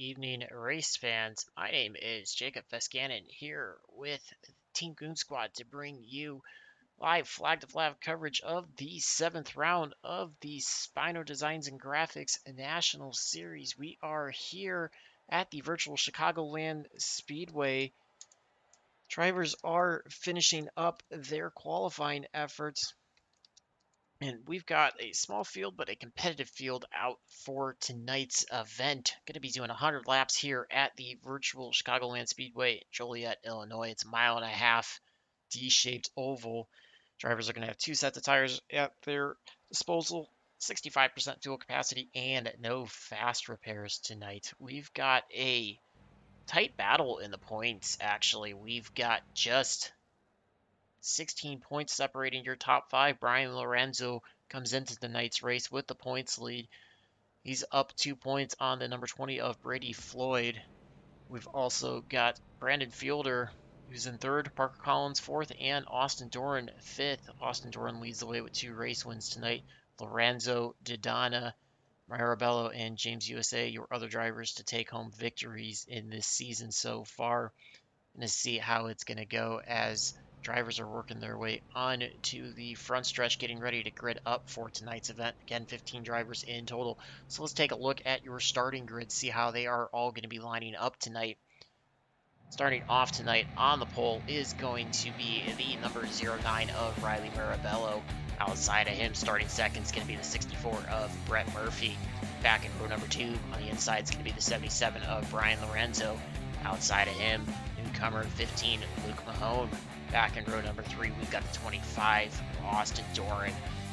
evening, race fans. My name is Jacob Fescannon here with Team Goon Squad to bring you live flag to flag coverage of the seventh round of the Spino Designs and Graphics National Series. We are here at the virtual Chicagoland Speedway. Drivers are finishing up their qualifying efforts. And we've got a small field, but a competitive field out for tonight's event. Going to be doing 100 laps here at the virtual Chicagoland Speedway, Joliet, Illinois. It's a mile and a half D-shaped oval. Drivers are going to have two sets of tires at their disposal, 65% fuel capacity, and no fast repairs tonight. We've got a tight battle in the points, actually. We've got just 16 points separating your top five. Brian Lorenzo comes into tonight's race with the points lead. He's up 2 points on the number 20 of Brady Floyd. We've also got Brandon Fielder, who's in third, Parker Collins fourth, and Austin Doran fifth. Austin Doran leads the way with 2 race wins tonight. Lorenzo, Dodana, Marabello, and James USA, your other drivers to take home victories in this season so far. And to see how it's going to go as drivers are working their way on to the front stretch, getting ready to grid up for tonight's event. Again, 15 drivers in total. So let's take a look at your starting grid, see how they are all going to be lining up tonight. Starting off tonight on the pole is going to be the number 09 of Riley Marabello. Outside of him, starting second is going to be the 64 of Brett Murphy. Back in row number 2 on the inside is going to be the 77 of Brian Lorenzo. Outside of him, newcomer 15, Luke Mahone. Back in row number 3, we've got the 25, Austin Doran.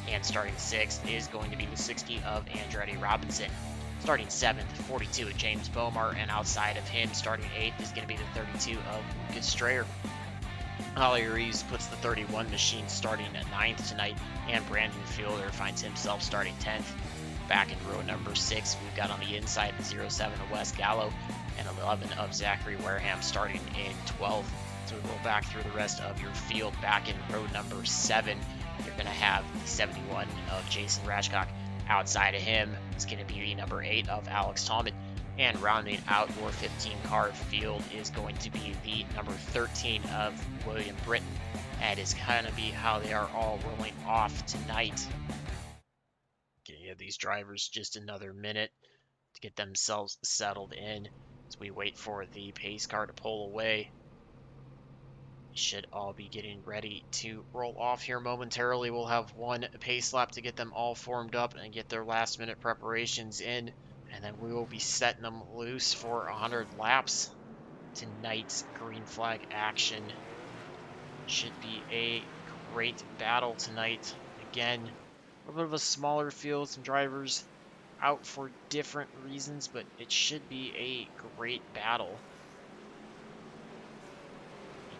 And starting 6th is going to be the 60 of Andretti Robinson. Starting 7th, 42 of James Bomar. And outside of him, starting 8th is going to be the 32 of Lucas Strayer. Holly Reeves puts the 31 machine starting at 9th tonight. And Brandon Fielder finds himself starting 10th. Back in row number 6, we've got on the inside the 07 of Wes Gallo and 11 of Zachary Wareham starting in 12th. So we roll back through the rest of your field. Back in row number 7, you're going to have the 71 of Jason Ratchcock. Outside of him is going to be the number 8 of Alex Tallman. And rounding out your 15-car field is going to be the number 13 of William Britton. That is going to be how they are all rolling off tonight. Give these drivers just another minute to get themselves settled in as we wait for the pace car to pull away. Should all be getting ready to roll off here momentarily. We'll have one pace lap to get them all formed up and get their last minute preparations in, and then we will be setting them loose for 100 laps. Tonight's green flag action should be a great battle tonight. Again, a little bit of a smaller field, some drivers out for different reasons, but it should be a great battle.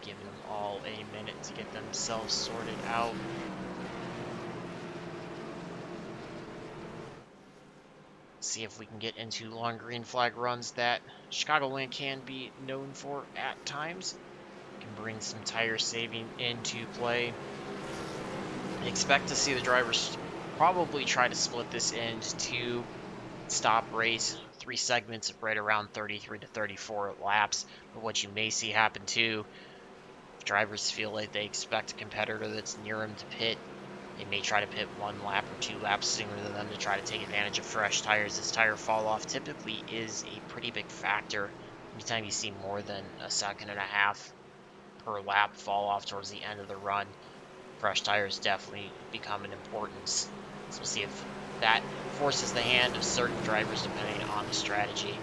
Giving them all a minute to get themselves sorted out. See if we can get into long green flag runs that Chicagoland can be known for at times. Can bring some tire saving into play. Expect to see the drivers probably try to split this into stop race, 3 segments of right around 33 to 34 laps. But what you may see happen too, if drivers feel like they expect a competitor that's near them to pit, they may try to pit 1 lap or 2 laps sooner than them to try to take advantage of fresh tires. This tire fall off typically is a pretty big factor. Anytime you see more than a second and a half per lap fall off towards the end of the run, fresh tires definitely become an importance. So we'll see if that forces the hand of certain drivers depending on the strategy.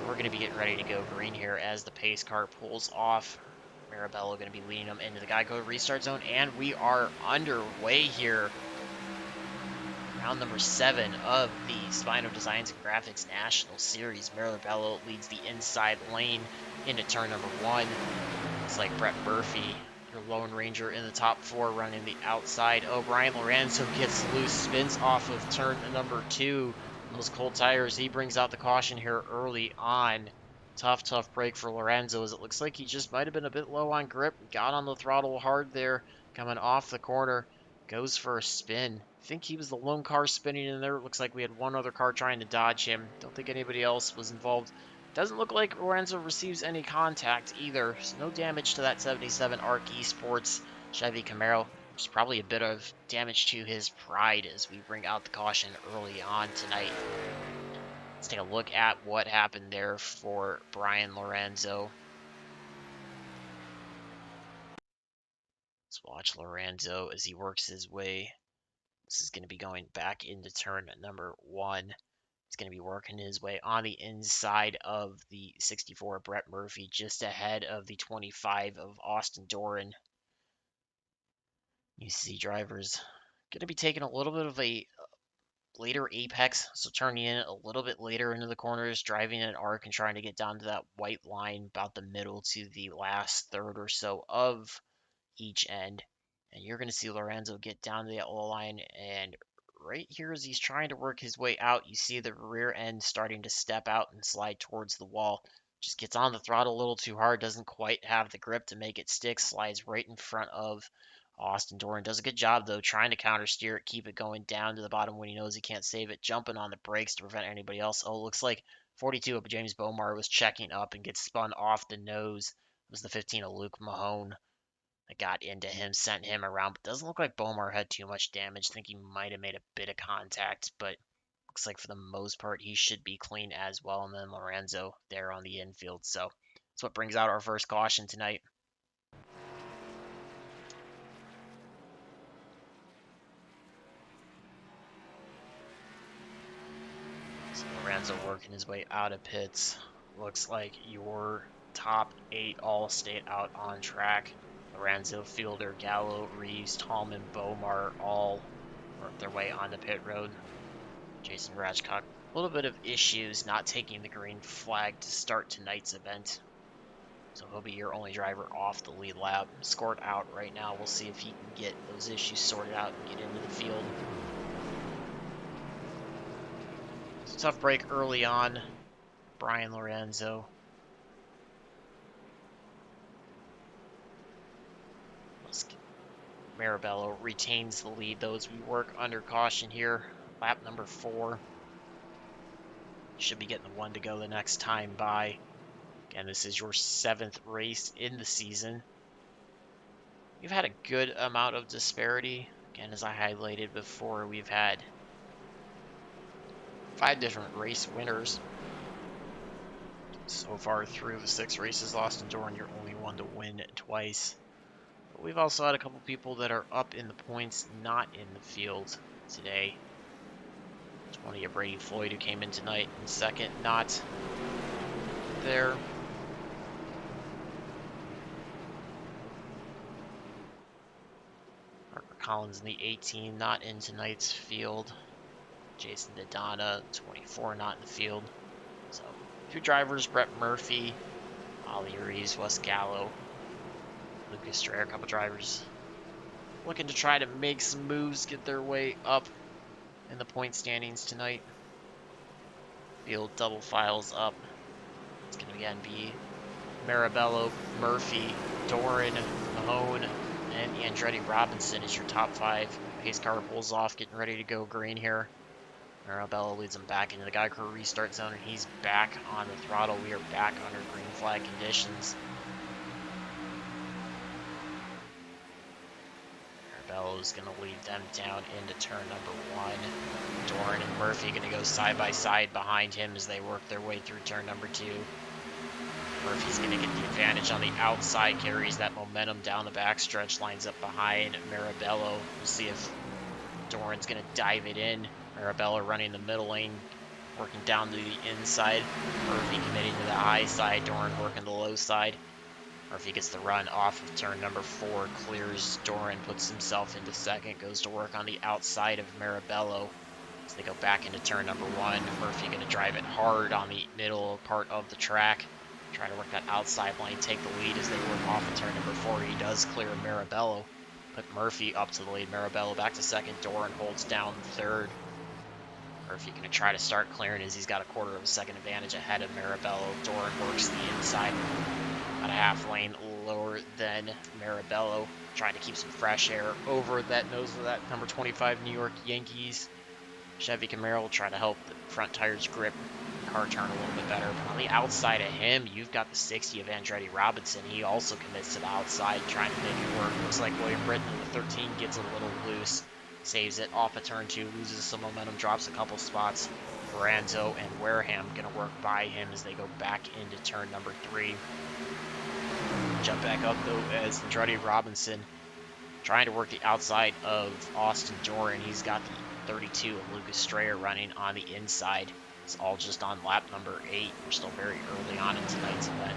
We're going to be getting ready to go green here as the pace car pulls off. Marabello going to be leading them into the Geico restart zone, and we are underway here. Round number 7 of the Spino Designs and Graphics National Series. Marabello leads the inside lane into turn number 1. It's like Brett Murphy, your Lone Ranger in the top 4, running the outside. Oh, Brian Lorenzo gets loose, spins off of turn number 2. Those cold tires, he brings out the caution here early on. Tough break for Lorenzo, as it looks like he just might have been a bit low on grip. Got on the throttle hard there, coming off the corner. Goes for a spin. I think he was the lone car spinning in there. It looks like we had one other car trying to dodge him. Don't think anybody else was involved. Doesn't look like Lorenzo receives any contact either, so no damage to that 77 ARC Esports Chevy Camaro. There's probably a bit of damage to his pride as we bring out the caution early on tonight. Let's take a look at what happened there for Brian Lorenzo. Let's watch Lorenzo as he works his way. This is going to be going back into turn number 1. He's going to be working his way on the inside of the 64 Brett Murphy, just ahead of the 25 of Austin Doran. You see drivers going to be taking a little bit of a later apex, so turning in a little bit later into the corners, driving an arc and trying to get down to that white line about the middle to the last third or so of each end. And you're going to see Lorenzo get down to the yellow line, and right here as he's trying to work his way out, you see the rear end starting to step out and slide towards the wall. Just gets on the throttle a little too hard, doesn't quite have the grip to make it stick, slides right in front of Austin Doran. Does a good job, though, trying to counter steer it, keep it going down to the bottom when he knows he can't save it, jumping on the brakes to prevent anybody else. Oh, it looks like 42 of James Bomar was checking up and gets spun off the nose. It was the 15 of Luke Mahone that got into him, sent him around, but doesn't look like Bomar had too much damage. I think he might have made a bit of contact, but looks like for the most part he should be clean as well. And then Lorenzo there on the infield. So that's what brings out our first caution tonight. So Lorenzo working his way out of pits. Looks like your top 8 all stayed out on track. Lorenzo, Fielder, Gallo, Reeves, Tallman, Bomar all worked their way on the pit road. Jason Ratchcock, a little bit of issues not taking the green flag to start tonight's event. So he'll be your only driver off the lead lap. Scored out right now. We'll see if he can get those issues sorted out and get into the field. It's a tough break early on. Brian Lorenzo. Marabello retains the lead, though, as we work under caution here. Lap number 4. Should be getting the 1 to go the next time by. Again, this is your 7th race in the season. We've had a good amount of disparity. Again, as I highlighted before, we've had 5 different race winners. So far through the 6 races, Austin Doran, you're only one to win twice. But we've also had a couple people that are up in the points, not in the field today. 20 of Brady Floyd, who came in tonight in second, not there. Parker Collins in the 18, not in tonight's field. Jason Dodonna, 24, not in the field. So, 2 drivers, Brett Murphy, Ollie Reeves, Wes Gallo, Lucas Strayer, a couple drivers looking to try to make some moves, get their way up in the point standings tonight. Field double files up. It's going to again be Marabello, Murphy, Doran, Mahone, and Andretti Robinson is your top 5. Pace car pulls off, getting ready to go green here. Marabello leads him back into the Geico restart zone, and he's back on the throttle. We are back under green flag conditions. Marabello's going to lead them down into turn number 1. Doran and Murphy going to go side by side behind him as they work their way through turn number 2. Murphy's going to get the advantage on the outside, carries that momentum down the backstretch, lines up behind Marabello. We'll see if Doran's going to dive it in. Marabello running the middle lane, working down to the inside. Murphy committing to the high side, Doran working the low side. Murphy gets the run off of turn number 4, clears Doran, puts himself into second, goes to work on the outside of Marabello. As they go back into turn number 1, Murphy going to drive it hard on the middle part of the track. Try to work that outside lane, take the lead as they work off of turn number 4. He does clear Marabello, put Murphy up to the lead. Marabello back to second, Doran holds down third. Murphy going to try to start clearing as he's got a quarter of a second advantage ahead of Marabello. Doran works the inside. Got a half lane lower than Marabello, trying to keep some fresh air over that nose of that number 25 New York Yankees. Chevy Camaro will try to help the front tires grip the car turn a little bit better. But on the outside of him, you've got the 60 of Andretti Robinson. He also commits to the outside, trying to make it work. Looks like William Britton in the 13 gets a little loose, saves it off of turn 2, loses some momentum, drops a couple spots. Lorenzo and Wareham going to work by him as they go back into turn number 3. Jump back up, though, as Andretti Robinson trying to work the outside of Austin Doran. He's got the 32 of Lucas Strayer running on the inside. It's all just on lap number 8. We're still very early on in tonight's event.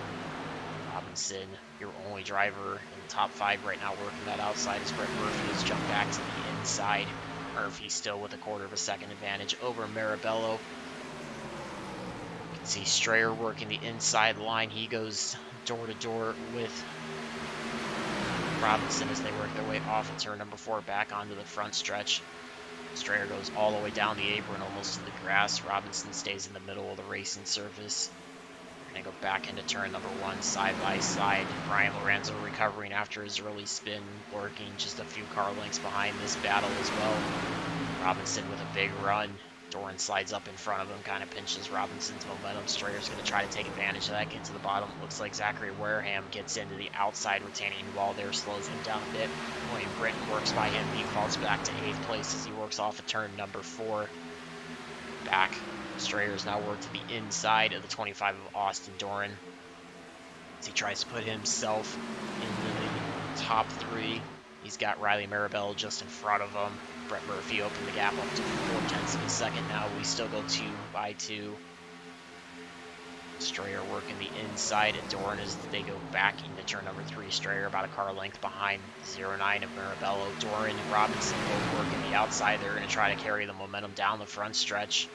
Robinson, your only driver in the top 5 right now, working that outside as Brett Murphy has jumped back to the inside. Murphy still with a quarter of a second advantage over Marabello. You can see Strayer working the inside line. He goes door to door with Robinson as they work their way off of turn number 4 back onto the front stretch. Strayer goes all the way down the apron, almost to the grass. Robinson stays in the middle of the racing surface. We're going to go back into turn number 1, side by side. Brian Lorenzo recovering after his early spin, working just a few car lengths behind this battle as well. Robinson with a big run. Doran slides up in front of him, kind of pinches Robinson's momentum. Strayer's going to try to take advantage of that, get to the bottom. Looks like Zachary Wareham gets into the outside retaining wall there, slows him down a bit. William Britton works by him. He falls back to 8th place as he works off of turn number 4. Back. Strayer's now worked to the inside of the 25 of Austin Doran as he tries to put himself into the top 3. He's got Riley Marabello just in front of him. Brett Murphy opened the gap up to 0.4 of a second now. We still go 2 by 2. Strayer working the inside of Doran as they go back into turn number 3. Strayer about a car length behind 0.9 of Marabello. Doran and Robinson both working the outside. They're going to try to carry the momentum down the front stretch.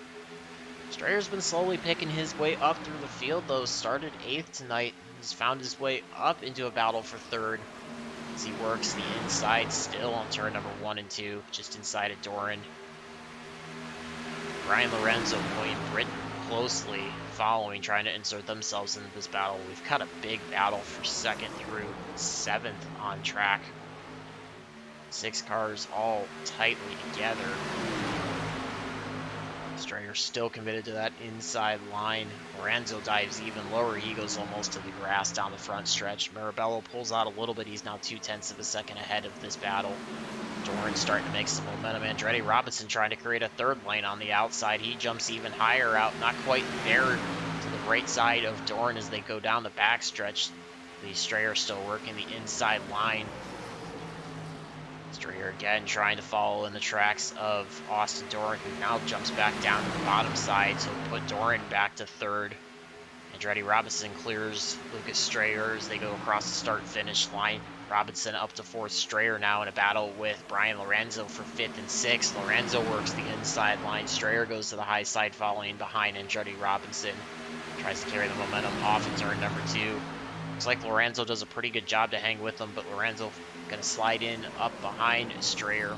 Strayer's been slowly picking his way up through the field, though. Started 8th tonight. He's found his way up into a battle for 3rd. As he works the inside still on turn number 1 and 2, just inside of Doran. Brian Lorenzo and William Britton closely following, trying to insert themselves into this battle. We've got a big battle for 2nd through 7th on track. 6 cars all tightly together. Strayer still committed to that inside line. Lorenzo dives even lower. He goes almost to the grass down the front stretch. Marabello pulls out a little bit. He's now 0.2 of a second ahead of this battle. Doran's starting to make some momentum. Andretti Robinson trying to create a 3rd lane on the outside. He jumps even higher out, not quite there to the right side of Doran as they go down the back stretch. The Strayer still working the inside line. Strayer again trying to follow in the tracks of Austin Doran, who now jumps back down to the bottom side, so put Doran back to 3rd. Andretti Robinson clears Lucas Strayer as they go across the start-finish line. Robinson up to 4th. Strayer now in a battle with Brian Lorenzo for 5th and 6th. Lorenzo works the inside line. Strayer goes to the high side following behind Andretti Robinson. Tries to carry the momentum off of turn number 2. Looks like Lorenzo does a pretty good job to hang with him, but Lorenzo going to slide in up behind Strayer.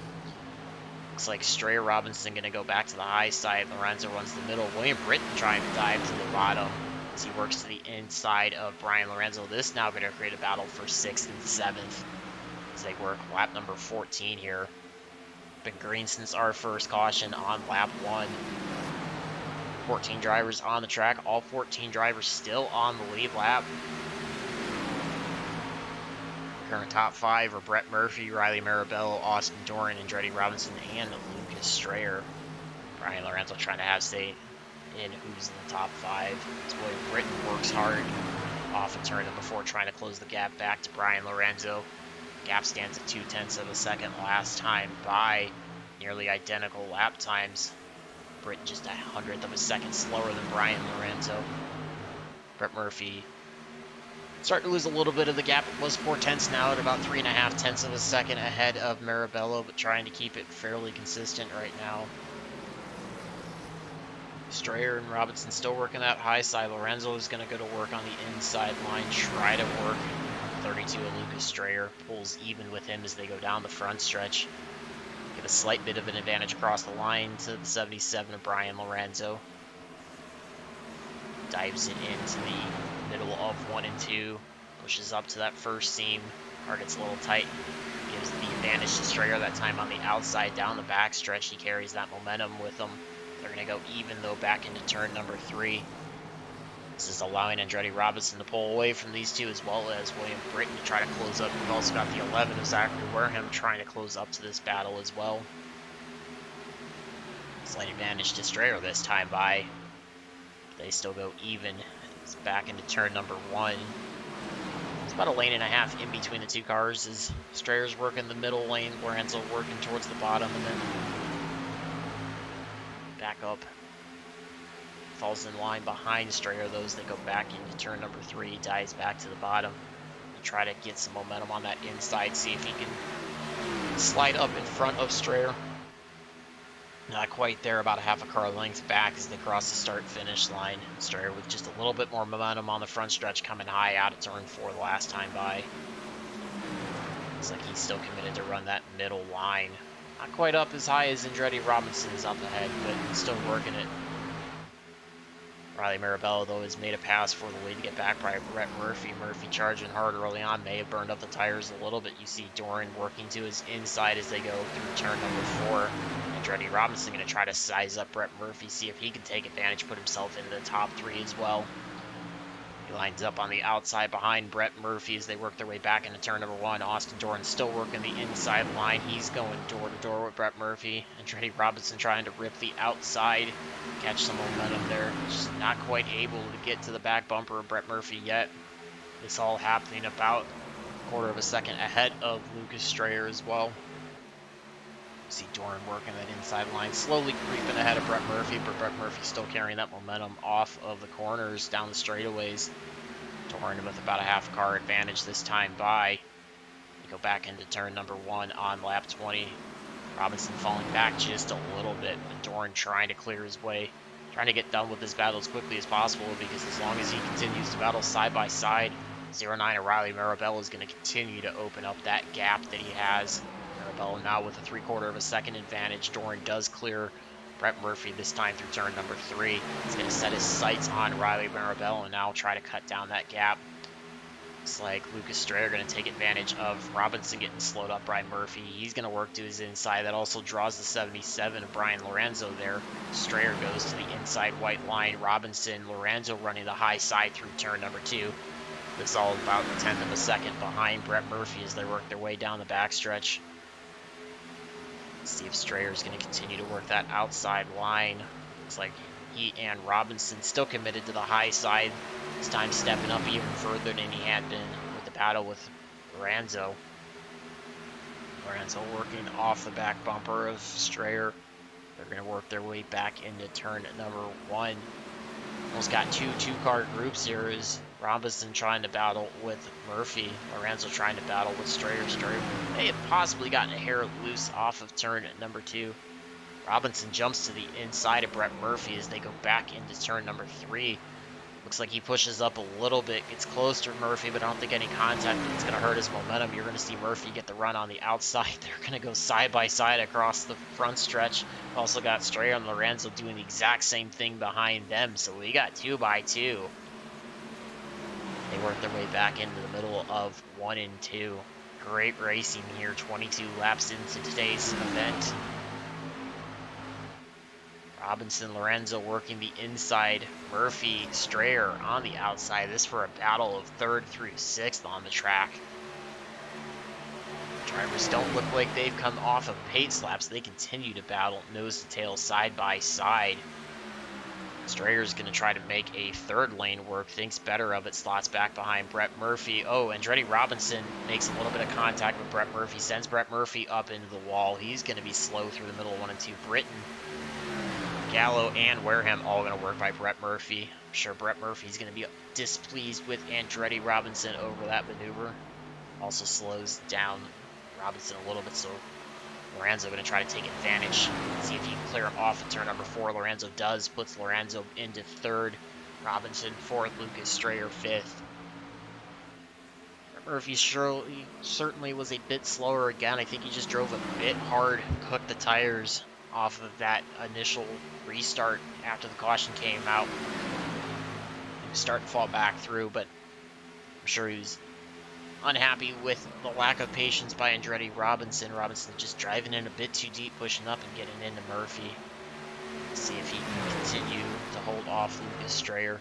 Looks like Strayer Robinson going to go back to the high side. Lorenzo runs the middle. William Britton trying to dive to the bottom as he works to the inside of Brian Lorenzo. This now going to create a battle for 6th and 7th as they work lap number 14 here. Been green since our first caution on lap 1. 14 drivers on the track. All 14 drivers still on the lead lap. Current top 5 are Brett Murphy, Riley Marabello, Austin Doran, Andretti Robinson, and Lucas Strayer. Brian Lorenzo trying to have say in who's in the top 5. As William Britton works hard off a turn before trying to close the gap back to Brian Lorenzo. Gap stands at 0.2 of a second last time by nearly identical lap times. Britton just 1/100th of a second slower than Brian Lorenzo. Brett Murphy starting to lose a little bit of the gap. It was 0.4 now at about 3.5 of a second ahead of Marabello, but trying to keep it fairly consistent right now. Strayer and Robinson still working that high side. Lorenzo is going to go to work on the inside line, try to work 32 of Lucas Strayer. Pulls even with him as they go down the front stretch. Get a slight bit of an advantage across the line to the 77 of Brian Lorenzo. Dives it into the middle of 1 and 2. pushes up to that first seam. Car gets a little tight. Gives the advantage to Strayer that time on the outside down the backstretch. He carries that momentum with him. They're going to go even, though, back into turn number 3. This is allowing Andretti Robinson to pull away from these two, as well as William Britton to try to close up. We've also got the 11 of Zachary Wareham trying to close up to this battle as well. Slight advantage to Strayer this time by. They still go even. It's back into turn number 1. It's about a lane and a half in between the two cars as Strayer's working the middle lane, Lorenzo working towards the bottom, and then back up. Falls in line behind Strayer. Those that go back into turn number 3, dives back to the bottom. Try to get some momentum on that inside, see if he can slide up in front of Strayer. Not quite there, about a half a car length back as they cross the start-finish line. Strayer with just a little bit more momentum on the front stretch, coming high out of turn 4 the last time by. Looks like he's still committed to run that middle line. Not quite up as high as Andretti Robinson is up ahead, but still working it. Riley Marabella, though, has made a pass for the lead to get back by Brett Murphy. Murphy charging hard early on, may have burned up the tires a little bit. You see Doran working to his inside as they go through turn number 4. Andretti Robinson going to try to size up Brett Murphy, see if he can take advantage, put himself into the top 3 as well. He lines up on the outside behind Brett Murphy as they work their way back into turn number 1. Austin Doran still working the inside line. He's going door to door with Brett Murphy. Andretti Robinson trying to rip the outside, catch some momentum there. Just not quite able to get to the back bumper of Brett Murphy yet. This all happening about a quarter of a second ahead of Lucas Strayer as well. See Doran working that inside line, slowly creeping ahead of Brett Murphy, but Brett Murphy still carrying that momentum off of the corners down the straightaways. Doran with about a half car advantage this time by. We go back into turn number 1 on lap 20. Robinson falling back just a little bit, but Doran trying to clear his way, trying to get done with this battle as quickly as possible, because as long as he continues to battle side by side, 09 of Riley Marabella is going to continue to open up that gap that he has. Marabella now with a 3/4 of a second advantage. Doran does clear Brett Murphy this time through turn number 3. He's going to set his sights on Riley Marabella and now try to cut down that gap. Looks like Lucas Strayer going to take advantage of Robinson getting slowed up by Murphy. He's going to work to his inside. That also draws the 77 of Brian Lorenzo there. Strayer goes to the inside white line. Robinson, Lorenzo running the high side through turn number 2. This is all about a 1/10 of a second behind Brett Murphy as they work their way down the backstretch. See if Strayer is going to continue to work that outside line. Looks like he and Robinson still committed to the high side. This time stepping up even further than he had been with the battle with Lorenzo. Lorenzo working off the back bumper of Strayer. They're going to work their way back into turn number 1. Almost got two-car groups here as Robinson trying to battle with Murphy. Lorenzo trying to battle with Strayer. Strayer may have possibly gotten a hair loose off of turn number 2. Robinson jumps to the inside of Brett Murphy as they go back into turn number 3. Looks like he pushes up a little bit, gets close to Murphy, but I don't think any contact is going to hurt his momentum. You're going to see Murphy get the run on the outside. They're going to go side by side across the front stretch. Also got Strayer and Lorenzo doing the exact same thing behind them, so we got 2x2. They work their way back into the middle of 1 and 2. Great racing here, 22 laps into today's event. Robinson, Lorenzo working the inside. Murphy, Strayer on the outside. This for a battle of 3rd through 6th on the track. Drivers don't look like they've come off of pace laps. They continue to battle nose to tail, side by side. Strayer's going to try to make a 3rd lane work. Thinks better of it. Slots back behind Brett Murphy. Oh, Andretti Robinson makes a little bit of contact with Brett Murphy. Sends Brett Murphy up into the wall. He's going to be slow through the middle of 1 and 2. Britton, Gallo, and Wareham all going to work by Brett Murphy. I'm sure Brett Murphy's going to be displeased with Andretti Robinson over that maneuver. Also slows down Robinson a little bit, so Lorenzo going to try to take advantage. See if he can clear him off at turn number 4. Lorenzo does. Puts Lorenzo into 3rd. Robinson 4th. Lucas Strayer 5th. Murphy certainly was a bit slower again. I think he just drove a bit hard, cooked the tires off of that initial restart after the caution came out. He was starting to fall back through, but I'm sure he was unhappy with the lack of patience by Andretti Robinson. Robinson just driving in a bit too deep, pushing up and getting into Murphy. See if he can continue to hold off Lucas Strayer.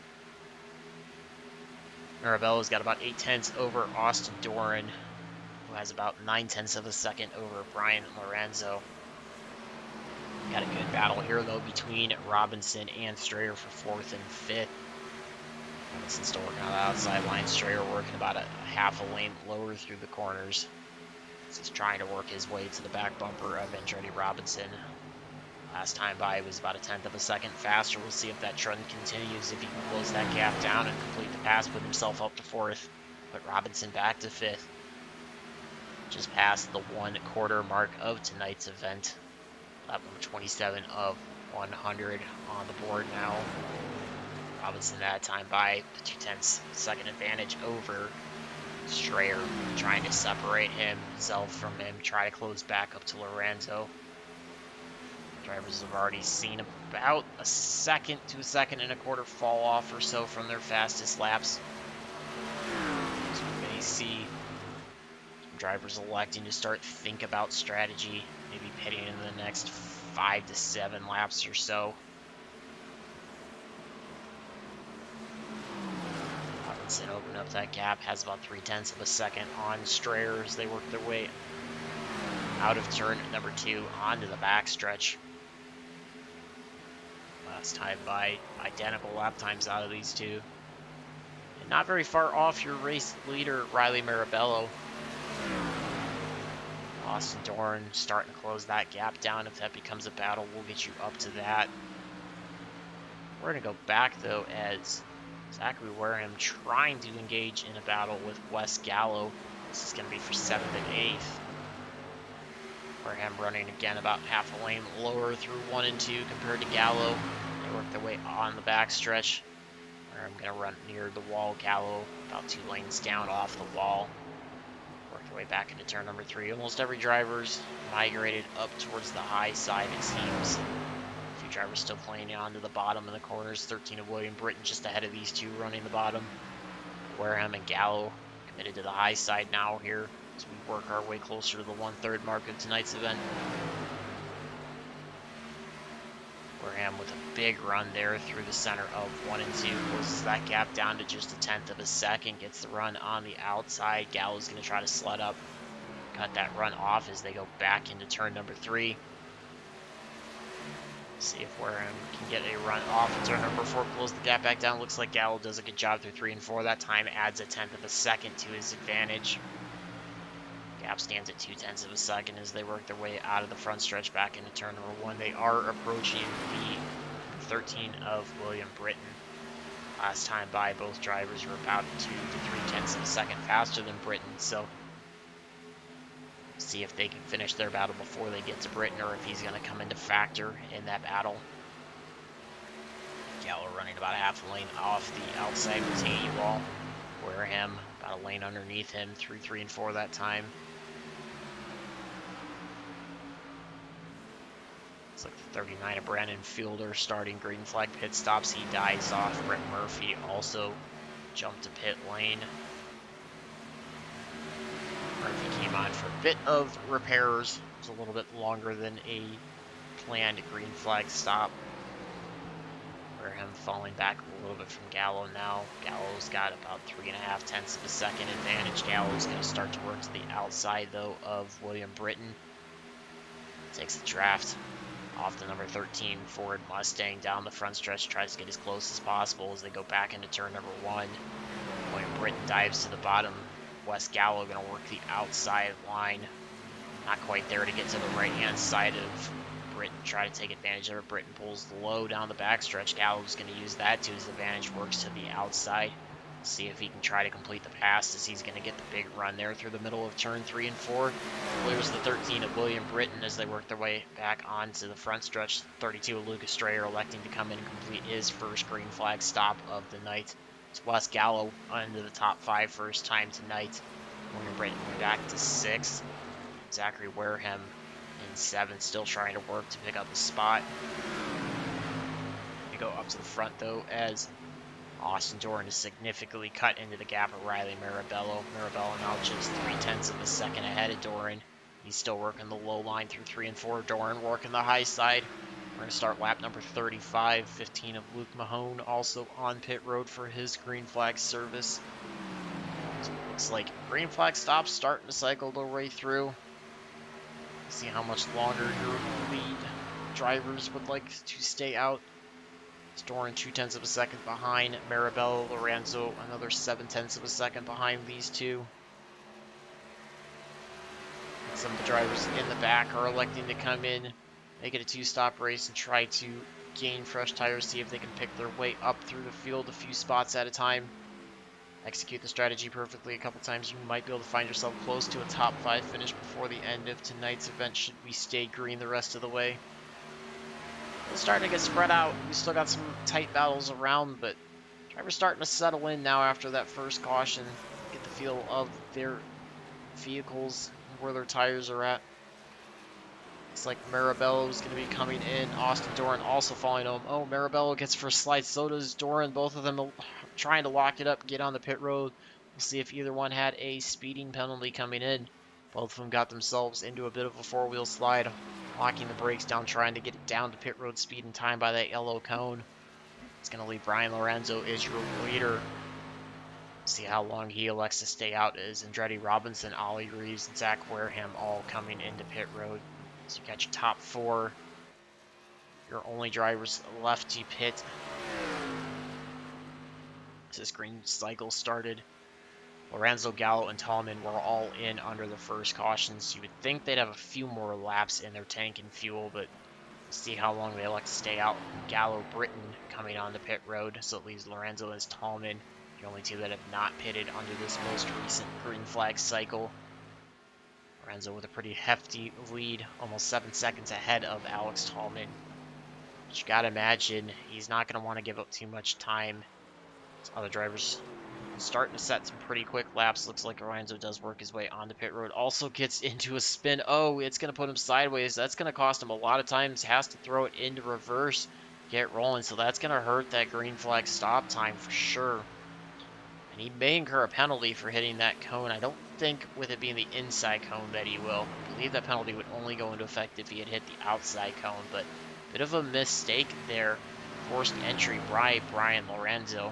Marabella's got about 8/10 over Austin Doran, who has about 9/10 of a second over Brian Lorenzo. Got a good battle here, though, between Robinson and Strayer for 4th and 5th. Robinson still working on the outside line. Strayer working about a half a lane lower through the corners. He's trying to work his way to the back bumper of Andretti Robinson. Last time by was about a 10th of a second faster. We'll see if that trend continues, if he can close that gap down and complete the pass, put himself up to 4th. Put Robinson back to 5th. Just past the 1/4 mark of tonight's event. Lap number 27 of 100 on the board now. Robinson that time by the 2/10 second advantage over Strayer, trying to separate himself from him, try to close back up to Lorenzo. Drivers have already seen about a 1 to 1.25 seconds fall off or so from their fastest laps. So we may see some drivers electing to start think about strategy, maybe pitting in the next 5 to 7 laps or so. Robinson opened up that gap, has about 3/10 of a second on Strayer as they work their way out of turn number 2 onto the backstretch. Last time by identical lap times out of these two. And not very far off your race leader, Riley Marabello. Austin Doran starting to close that gap down. If that becomes a battle, we'll get you up to that. We're going to go back, though, as Zachary Wareham trying to engage in a battle with Wes Gallo. This is going to be for 7th and 8th. Wareham running again about half a lane lower through 1 and 2 compared to Gallo. They work their way on the backstretch. Wareham going to run near the wall. Gallo about 2 lanes down off the wall. Work their way back into turn number 3. Almost every driver's migrated up towards the high side, it seems. A few drivers still playing onto the bottom of the corners. 13 of William Britton just ahead of these two running the bottom. Wareham and Gallo committed to the high side now here as we work our way closer to the 1/3 mark of tonight's event. Wareham with a big run there through the center of 1 and 2. Closes that gap down to just a 1/10 of a second. Gets the run on the outside. Gallo's going to try to sled up. Cut that run off as they go back into turn number 3. See if Wareham can get a run off in turn number 4. Close the gap back down. Looks like Gallo does a good job through 3 and 4. That time adds a 1/10 of a second to his advantage. Gap stands at 2/10 of a second as they work their way out of the front stretch back into turn number 1. They are approaching the 13 of William Britton. Last time by, both drivers were about 2 to 3/10 of a second faster than Britton, so see if they can finish their battle before they get to Britton, or if he's going to come into factor in that battle. Gallo running about a half a lane off the outside retaining wall. Wareham about a lane underneath him through 3 and 4 that time. Looks like the 39 of Brandon Fielder starting green flag pit stops. He dies off. Brett Murphy also jumped to pit lane. Murphy came on for a bit of repairs. It was a little bit longer than a planned green flag stop. Wareham falling back a little bit from Gallo now. Gallo's got about 3.5/10 of a second advantage. Gallo's going to start to work to the outside, though, of William Britton. Takes the draft off the number 13 Ford Mustang down the front stretch. Tries to get as close as possible as they go back into turn number 1. William Britton dives to the bottom. Wes Gallo going to work the outside line. Not quite there to get to the right-hand side of Britton. Try to take advantage of it. Britton pulls low down the backstretch. Gallo's going to use that to his advantage. Works to the outside. See if he can try to complete the pass, as he's going to get the big run there through the middle of turn 3 and 4. Clears the 13 of William Britton as they work their way back onto the front stretch. 32 of Lucas Strayer electing to come in and complete his first green flag stop of the night. It's Wes Gallo into the top 5 first time tonight. William Britton back to 6th. Zachary Wareham in 7th, still trying to work to pick up a spot. We go up to the front, though, as Austin Doran is significantly cut into the gap of Riley Marabello. Marabello now just 0.3 of a second ahead of Doran. He's still working the low line through 3 and 4. Doran working the high side. We're going to start lap number 35. 15 of Luke Mahone also on pit road for his green flag service. So it looks like green flag stops starting to cycle their way through. See how much longer your lead drivers would like to stay out. Doran 0.2 of a second behind. Marabello, Lorenzo another 0.7 of a second behind these two. Some of the drivers in the back are electing to come in, make it a 2-stop race, and try to gain fresh tires, see if they can pick their way up through the field a few spots at a time. Execute the strategy perfectly a couple times, you might be able to find yourself close to a top 5 finish before the end of tonight's event, should we stay green the rest of the way. It's starting to get spread out. We still got some tight battles around, but drivers starting to settle in now after that first caution, get the feel of their vehicles, where their tires are at. Looks like Marabello is going to be coming in. Austin Doran also following him. Oh, Marabello gets first slide. So does Doran. Both of them trying to lock it up, get on the pit road. We'll see if either one had a speeding penalty coming in. Both of them got themselves into a bit of a 4-wheel slide, locking the brakes down, trying to get it down to pit road speed in time by that yellow cone. It's going to leave Brian Lorenzo as your leader. See how long he elects to stay out is Andretti Robinson, Ollie Reeves, and Zach Wareham all coming into pit road. So you got your top 4. Your only drivers left to pit. This green cycle started. Lorenzo, Gallo, and Tallman were all in under the first cautions. You would think they'd have a few more laps in their tank and fuel, but see how long they elect to stay out. Gallo, Britton coming on the pit road, so it leaves Lorenzo and Tallman, the only two that have not pitted under this most recent green flag cycle. Lorenzo with a pretty hefty lead, almost 7 seconds ahead of Alex Tallman. But you gotta imagine he's not gonna want to give up too much time. Other drivers starting to set some pretty quick laps. Looks like Lorenzo does work his way onto pit road. Also gets into a spin. Oh, it's going to put him sideways. That's going to cost him a lot of times. Has to throw it into reverse, get rolling. So that's going to hurt that green flag stop time for sure. And he may incur a penalty for hitting that cone. I don't think with it being the inside cone that he will. I believe that penalty would only go into effect if he had hit the outside cone. But a bit of a mistake there. Forced entry by Brian Lorenzo.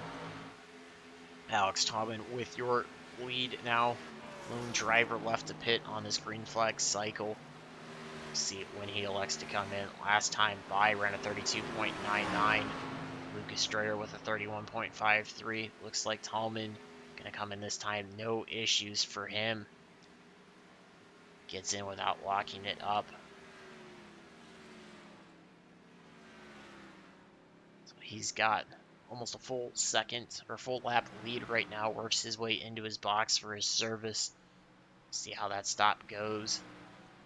Alex Tallman with your lead now. Lone driver left to pit on this green flag cycle. See when he elects to come in. Last time by ran a 32.99. Lucas Strayer with a 31.53. Looks like Tallman gonna come in this time. No issues for him. Gets in without locking it up. So he's got almost a full second or full lap lead right now. Works his way into his box for his service. See how that stop goes.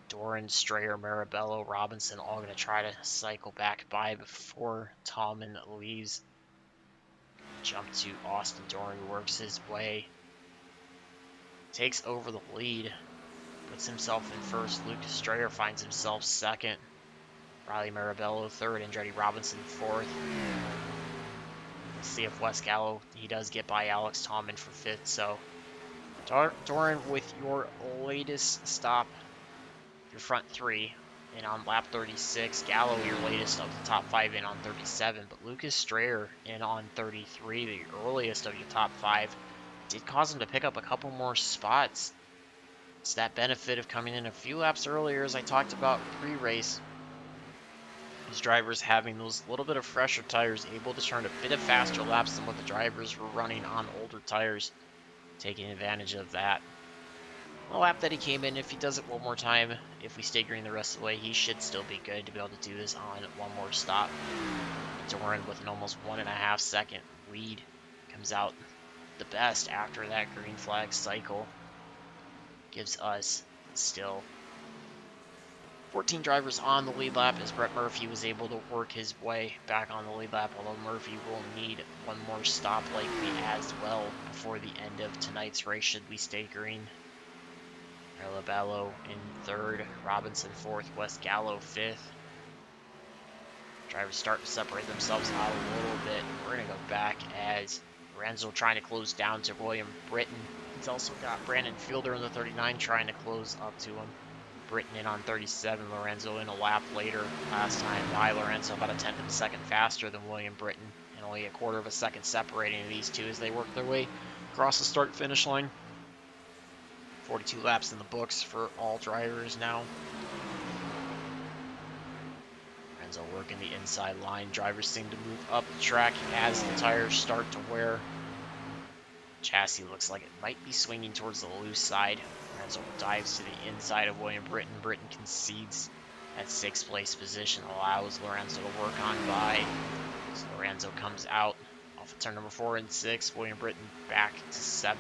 Doran, Strayer, Marabello, Robinson all going to try to cycle back by before Tallman leaves. Jump to Austin Doran, who works his way. Takes over the lead. Puts himself in first. Lucas Strayer finds himself second. Riley Marabello third. Andretti Robinson fourth. See if Wes Gallo, he does get by Alex Tallman for 5th. So Doran with your latest stop, your front 3 in on lap 36. Gallo your latest of the top 5 in on 37. But Lucas Strayer in on 33, the earliest of your top 5. Did cause him to pick up a couple more spots. It's that benefit of coming in a few laps earlier, as I talked about pre-race. These drivers having those little bit of fresher tires, able to turn a bit of faster laps than what the drivers were running on older tires, taking advantage of that. The lap that he came in, if he does it one more time, if we stay green the rest of the way, he should still be good to be able to do this on one more stop. Doran with an almost 1.5 second lead comes out the best after that green flag cycle. Gives us still 14 drivers on the lead lap, as Brett Murphy was able to work his way back on the lead lap, although Murphy will need one more stop likely as well before the end of tonight's race should we stay green. Marabello in 3rd, Robinson 4th, Wes Gallo 5th. Drivers start to separate themselves out a little bit. We're going to go back as Lorenzo trying to close down to William Britton. He's also got Brandon Fielder in the 39 trying to close up to him. Britton in on 37, Lorenzo in a lap later. Last time by Lorenzo about a tenth of a second faster than William Britton, and only a quarter of a second separating these two as they work their way across the start-finish line. 42 laps in the books for all drivers now. Lorenzo working the inside line. Drivers seem to move up the track as the tires start to wear. Chassis looks like it might be swinging towards the loose side. Lorenzo dives to the inside of William Britton. Britton concedes at 6th place position, allows Lorenzo to work on by. So Lorenzo comes out off of turn number 4 and 6. William Britton back to 7th.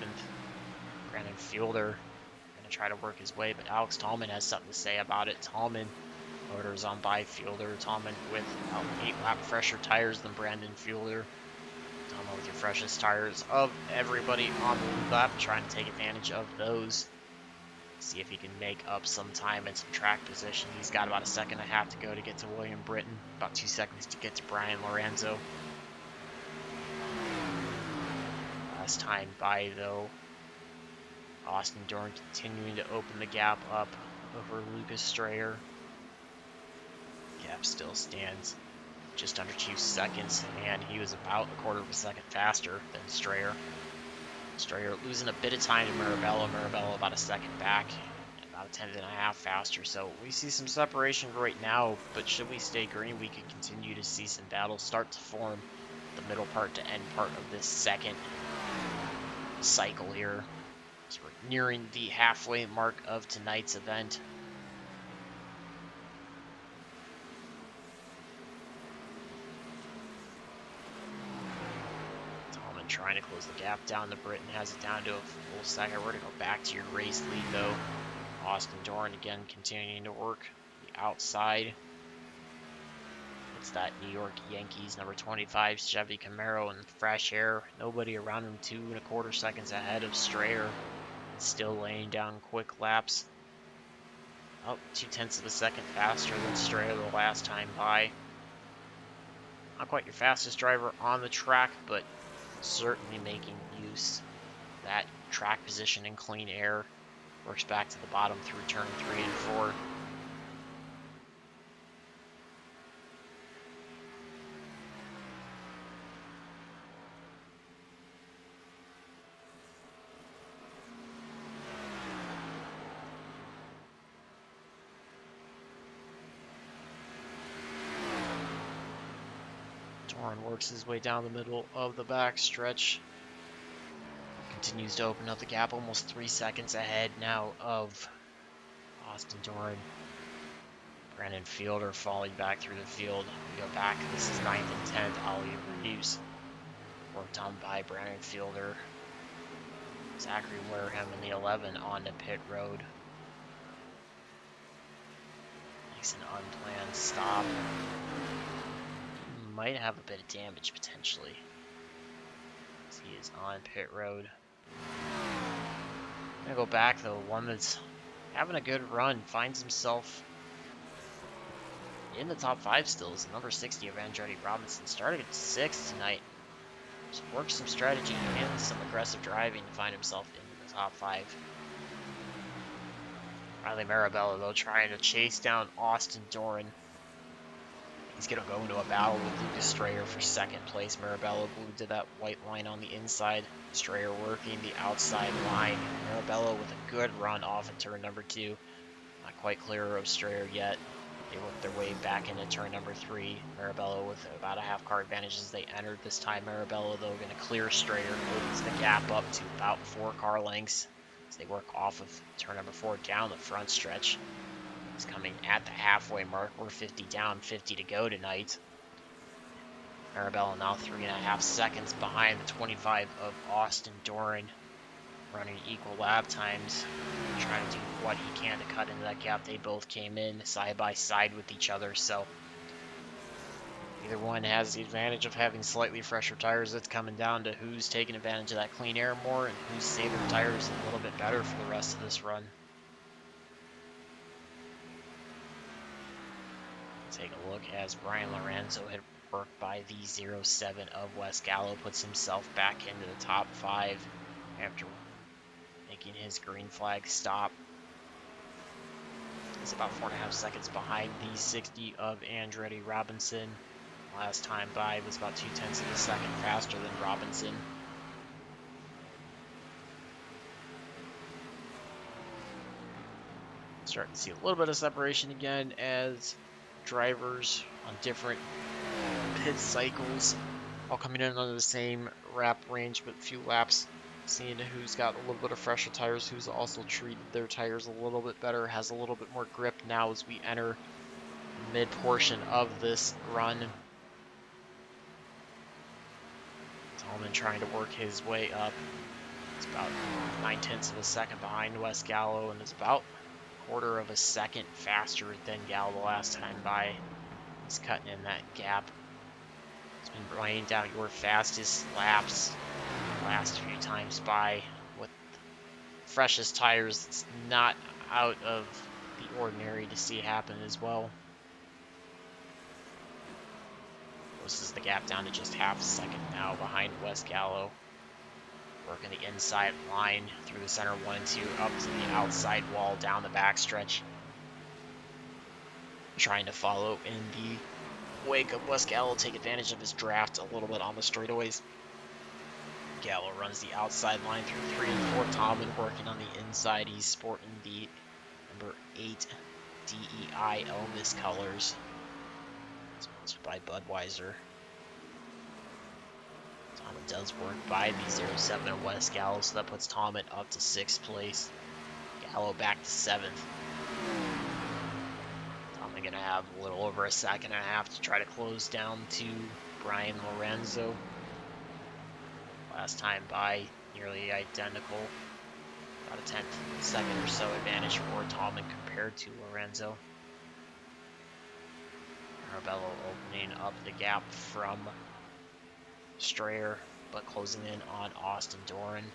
Brandon Fielder going to try to work his way, but Alex Tallman has something to say about it. Tallman motors on by Fielder. Tallman with 8 lap fresher tires than Brandon Fielder. Tallman with your freshest tires of everybody on the lead lap, trying to take advantage of those. See if he can make up some time and some track position. He's got about a second and a half to go to get to William Britton, about 2 seconds to get to Brian Lorenzo. Last time by, though, Austin Dorn continuing to open the gap up over Lucas Strayer. Gap still stands just under 2 seconds, and he was about a quarter of a second faster than Strayer. Strayer losing a bit of time to Mirabella. Mirabella about a second back, about a tenth and a half faster. So we see some separation right now, but should we stay green, we can continue to see some battles start to form the middle part to end part of this second cycle here. So we're nearing the halfway mark of tonight's event. Trying to close the gap down to Britton, has it down to a full second. We're going to go back to your race lead though. Austin Dorn again continuing to work the outside. It's that New York Yankees number 25 Chevy Camaro in fresh air. Nobody around him, 2 1/4 seconds ahead of Strayer. Still laying down quick laps. Oh, 0.2 of a second faster than Strayer the last time by. Not quite your fastest driver on the track, but certainly making use of that track position in clean air. Works back to the bottom through turn 3 and 4. Dorn works his way down the middle of the back stretch. Continues to open up the gap, almost 3 seconds ahead now of Austin Dorn. Brandon Fielder falling back through the field. We go back. This is 9th and 10th. Ollie Reeves worked on by Brandon Fielder. Zachary Wareham in the 11 on the pit road. Makes an unplanned stop. Might have a bit of damage potentially. As he is on pit road. I'm gonna go back though. One that's having a good run finds himself in the top 5 still. Is number 60 of Andretti Robinson. Started at 6th tonight. Just worked some strategy and some aggressive driving to find himself in the top 5. Riley Marabella though trying to chase down Austin Dorn. He's going to go into a battle with Lucas Strayer for 2nd place. Marabella glued to that white line on the inside. Strayer working the outside line. Marabella with a good run off of turn number 2. Not quite clear of Strayer yet. They worked their way back into turn number 3. Marabella with about a half car advantage as they entered this time. Marabella though going to clear Strayer. Opens the gap up to about 4 car lengths as they work off of turn number 4 down the front stretch. It's coming at the halfway mark. We're 50 down, 50 to go tonight. Marabella now 3.5 seconds behind the 25 of Austin Dorn. Running equal lap times. Trying to do what he can to cut into that gap. They both came in side by side with each other. So either one has the advantage of having slightly fresher tires. It's coming down to who's taking advantage of that clean air more and who's saving their tires a little bit better for the rest of this run. Take a look as Brian Lorenzo had work by the 07 of West Gallo, puts himself back into the top 5 after making his green flag stop. He's about 4.5 seconds behind the 60 of Andretti Robinson. Last time by was about 0.2 of a second faster than Robinson. Starting to see a little bit of separation again as drivers on different pit cycles all coming in under the same wrap range but few laps. Seeing who's got a little bit of fresher tires, who's also treated their tires a little bit better, has a little bit more grip now as we enter mid portion of this run. Tolman trying to work his way up. It's about 0.9 of a second behind West Gallo and is about 1/4 of a second faster than Gallo the last time by. He's cutting in that gap. It's been laying down your fastest laps the last few times by with freshest tires. It's not out of the ordinary to see it happen as well. Closes the gap down to just 1/2 a second now behind West Gallo. Working the inside line through the center 1 and 2 up to the outside wall down the backstretch. Trying to follow in the wake of West Gallo, take advantage of his draft a little bit on the straightaways. Gallo runs the outside line through 3 and 4. Tolman working on the inside. He's sporting the number 8 DEI Elvis colors. Sponsored by Budweiser. Tolman does work by the 07 of West Gallo, so that puts Tolman up to 6th place. Gallo back to 7th. Tolman gonna have a little over 1.5 seconds to try to close down to Brian Lorenzo. Last time by, nearly identical. About a 1/10 second or so advantage for Tolman compared to Lorenzo. Arabello opening up the gap from Strayer, but closing in on Austin Doran.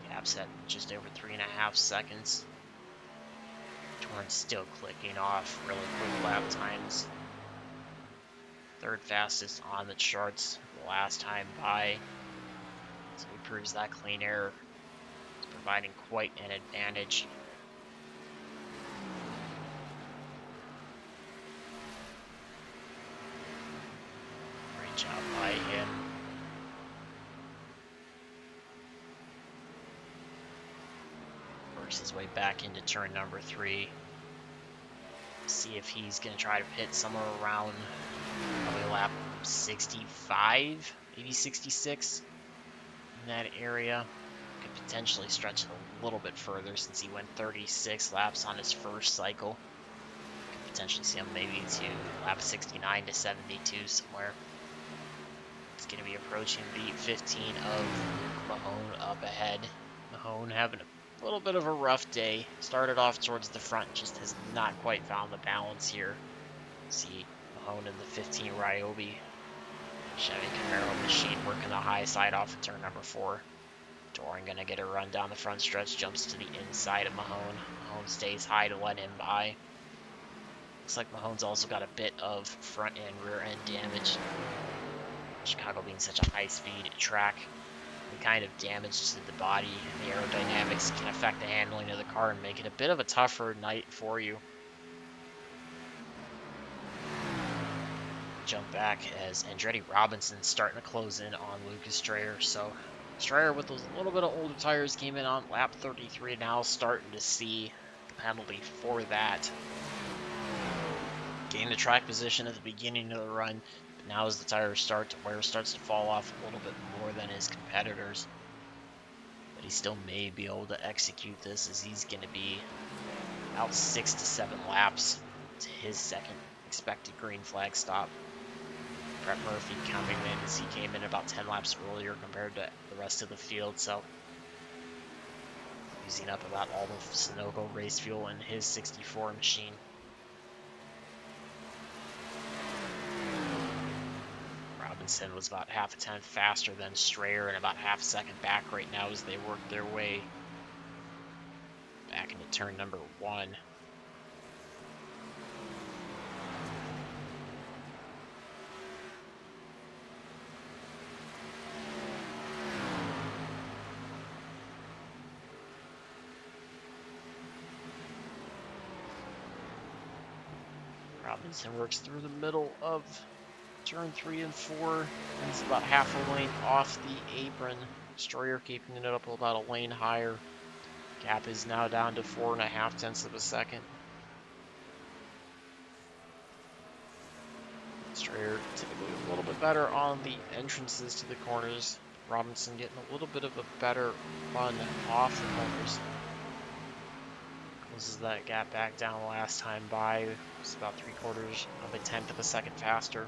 Gap's at just over 3.5 seconds. Doran still clicking off really quick lap times. 3rd fastest on the charts the last time by. So he proves that clean air is providing quite an advantage. Great job by him. Works his way back into turn number 3. See if he's going to try to pit somewhere around probably lap 65, maybe 66 in that area. Could potentially stretch it a little bit further since he went 36 laps on his first cycle. Could potentially see him maybe to lap 69 to 72 somewhere. It's going to be approaching the 15 of Mahone up ahead. Mahone having a little bit of a rough day. Started off towards the front, just has not quite found the balance here. See Mahone in the 15 Ryobi Chevy Camaro machine working the high side off of turn number 4. Doran gonna get a run down the front stretch, jumps to the inside of Mahone. Mahone stays high to let him by. Looks like Mahone's also got a bit of front and rear end damage. Chicago being such a high speed track, the kind of damage to the body and the aerodynamics can affect the handling of the car and make it a bit of a tougher night for you. Jump back as Andretti Robinson starting to close in on Lucas Strayer. So Strayer with those little bit of older tires came in on lap 33, now starting to see the penalty for that. Gained the track position at the beginning of the run, but now as the tires start to wear, starts to fall off a little bit more than his competitors. But he still may be able to execute this as he's going to be about 6 to 7 laps to his second expected green flag stop. Brett Murphy coming in as he came in about 10 laps earlier compared to the rest of the field, so using up about all the Sunoco race fuel in his 64 machine. Robinson was about 1/2 a 10th faster than Strayer and about 1/2 second back right now as they work their way back into turn number 1. Robinson works through the middle of turn 3 and 4, and he's about half a lane off the apron. Destroyer keeping it up about a lane higher. Gap is now down to 4.5 tenths of a second. Destroyer typically a little bit better on the entrances to the corners. Robinson getting a little bit of a better run off the corners. Closes that gap back down last time by. It's about 3/4 of a tenth of a second faster.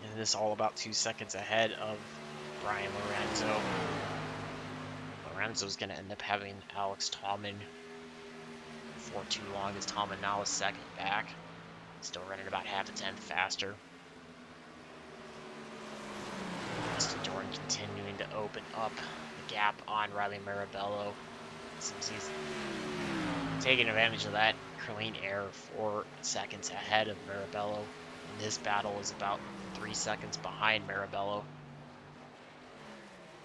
And this all about 2 seconds ahead of Brian Lorenzo. Lorenzo's going to end up having Alex Tallman for too long, as Tallman now is second back. Still running about half a tenth faster. Austin Dorn continuing to open up the gap on Riley Marabello. Seems he's taking advantage of that clean air 4 seconds ahead of Marabello. And this battle is about 3 seconds behind Marabello.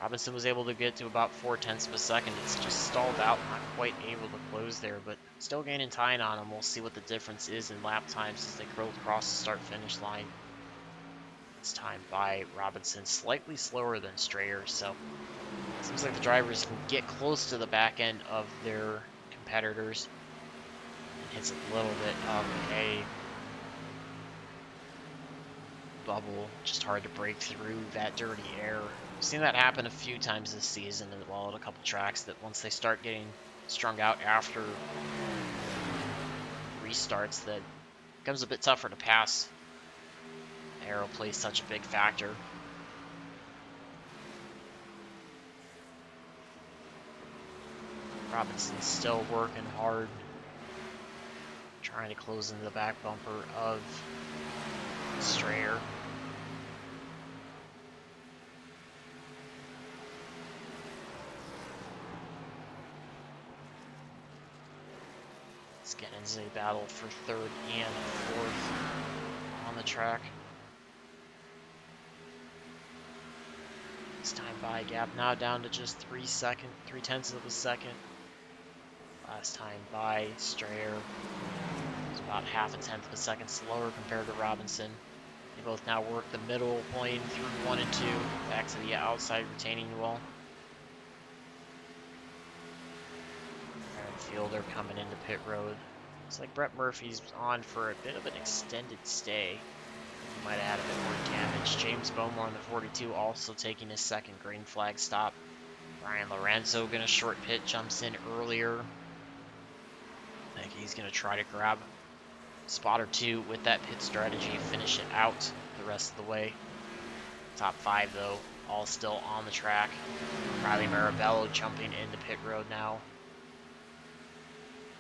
Robinson was able to get to about 4/10 of a second. It's just stalled out, not quite able to close there, but still gaining time on him. We'll see what the difference is in lap times as they curl across the start-finish line. This time by Robinson, slightly slower than Strayer, so it seems like the drivers can get close to the back end of their competitors. And hits a little bit of a bubble, just hard to break through that dirty air. I've seen that happen a few times this season, as well, at a couple tracks, that once they start getting strung out after restarts, that it becomes a bit tougher to pass. Aero plays such a big factor. Robinson's still working hard, trying to close into the back bumper of Strayer. It's getting into a battle for 3rd and 4th on the track. This time by gap now down to just 3/10 of a second. Last time by Strayer was about half a tenth of a second slower compared to Robinson. They both now work the middle lane through 1 and 2, back to the outside retaining wall. Fielder coming into pit road. Looks like Brett Murphy's on for a bit of an extended stay. He might have had a bit more damage. James Bowmore on the 42 also taking his second green flag stop. Brian Lorenzo gonna short pit, jumps in earlier. I think he's gonna try to grab a spot or 2 with that pit strategy, finish it out the rest of the way. Top 5 though, all still on the track. Riley Marabello jumping into pit road now.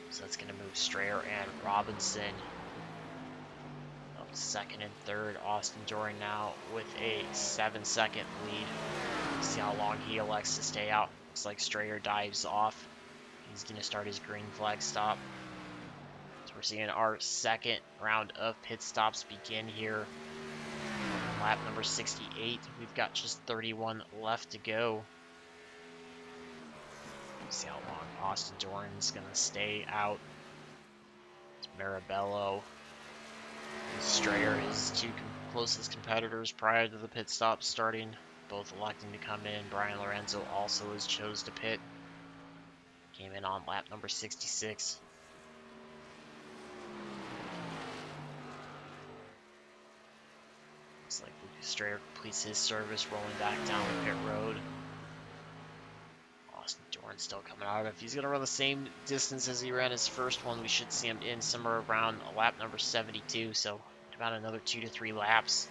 So that's going to move Strayer and Robinson up to 2nd and 3rd. Austin Dorn now with a 7-second lead. See how long he elects to stay out. Looks like Strayer dives off. He's going to start his green flag stop. So we're seeing our 2nd round of pit stops begin here. On lap number 68. We've got just 31 left to go. See how long Austin Dorn's going to stay out. It's Marabello and Strayer, his 2 closest competitors prior to the pit stop starting, both electing to come in. Brian Lorenzo also has chose to pit. Came in on lap number 66. Looks like Strayer completes his service, rolling back down the pit road. Austin Dorn still coming out. If he's going to run the same distance as he ran his first one, we should see him in somewhere around lap number 72, so about another 2 to 3 laps.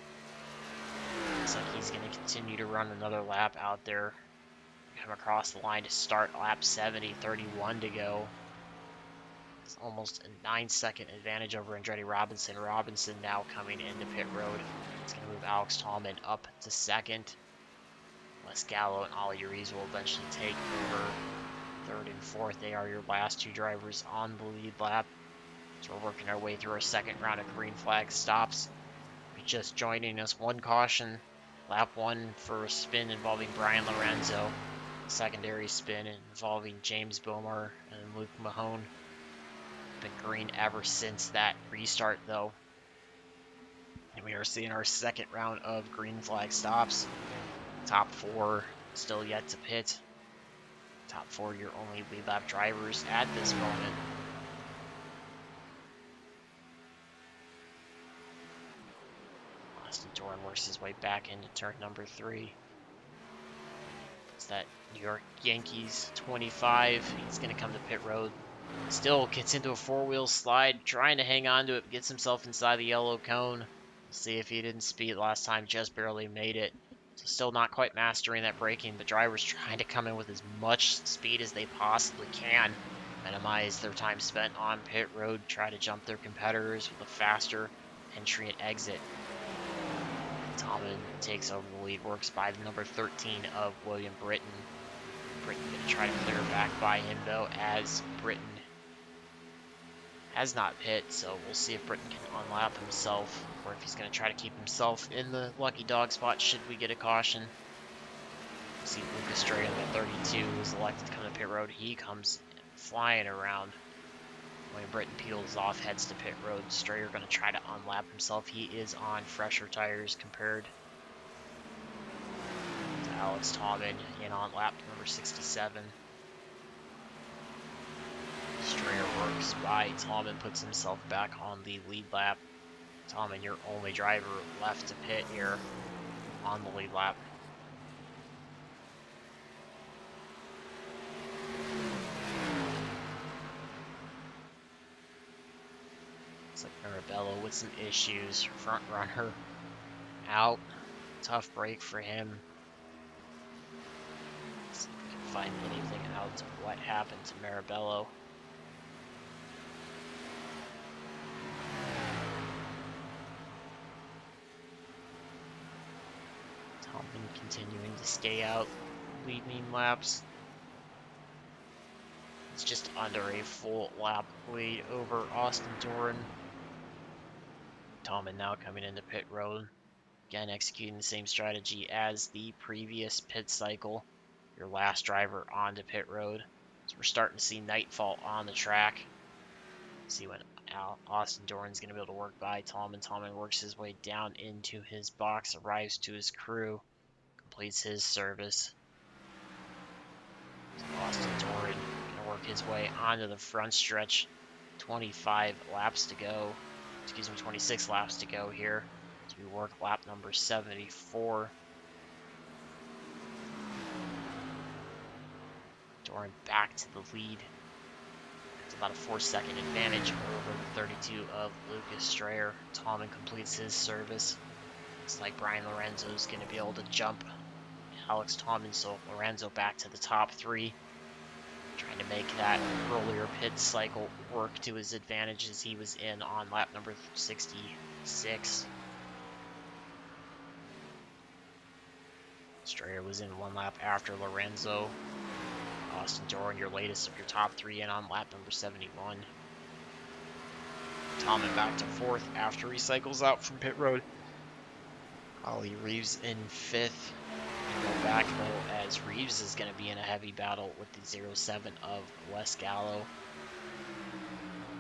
Looks like he's going to continue to run another lap out there. Come across the line to start lap 70, 31 to go. It's almost a 9-second advantage over Andretti Robinson. Robinson now coming into pit road. It's going to move Alex Tallman up to 2nd. Wes Gallo and Ollie Uriz will eventually take over 3rd and 4th. They are your last 2 drivers on the lead lap. So we're working our way through our 2nd round of green flag stops. If you're just joining us, 1 caution. Lap 1 for a spin involving Brian Lorenzo. Secondary spin involving James Bowmore and Luke Mahone. been green ever since that restart, though. And we are seeing our second round of green flag stops. Top 4 still yet to pit. Top 4 your only lead lap drivers at this moment. Austin Dillon works his way back into turn number 3. It's that New York Yankees 25. He's going to come to pit road. Still gets into a four-wheel slide, trying to hang on to it, gets himself inside the yellow cone. We'll see if he didn't speed last time, just barely made it. So still not quite mastering that braking, but drivers trying to come in with as much speed as they possibly can. Minimize their time spent on pit road, try to jump their competitors with a faster entry and exit. Tomlin takes over the lead, works by the number 13 of William Britton. Britton going to try to clear back by him, though, as Britton has not pit, so we'll see if Britton can unlap himself, or if he's going to try to keep himself in the lucky dog spot should we get a caution. See Lucas Strayer, the 32, who's elected to come to pit road. He comes flying around. When Britton peels off, heads to pit road. Strayer going to try to unlap himself. He is on fresher tires compared to Alex Taubman in on lap number 67. Strayer works by Taubman, puts himself back on the lead lap. Taubman, your only driver left to pit here on the lead lap. Looks like Mirabello with some issues. Front runner out. Tough break for him. Let's see if we can find anything out of what happened to Mirabello. Taubman continuing to stay out, leading laps. It's just under a full lap lead over Austin Doran. Taubman now coming into pit road. Again, executing the same strategy as the previous pit cycle. Your last driver onto pit road. So we're starting to see nightfall on the track. See when Austin Doran's going to be able to work by Taubman. Taubman works his way down into his box, arrives to his crew, completes his service. So Austin Doran going to work his way onto the front stretch. 25 laps to go. 26 laps to go here. So we work lap number 74. Doran back to the lead. It's about a 4-second advantage over the 32 of Lucas Strayer. Taubman completes his service. Looks like Brian Lorenzo is going to be able to jump Alex Taubman, so Lorenzo back to the top 3. Trying to make that earlier pit cycle work to his advantage as he was in on lap number 66. Strayer was in 1 lap after Lorenzo. Austin Doran, your latest of your top 3, in on lap number 71. Taubman back to 4th after he cycles out from pit road. Ollie Reeves in 5th. Go back though, as Reeves is going to be in a heavy battle with the 07 of Wes Gallo.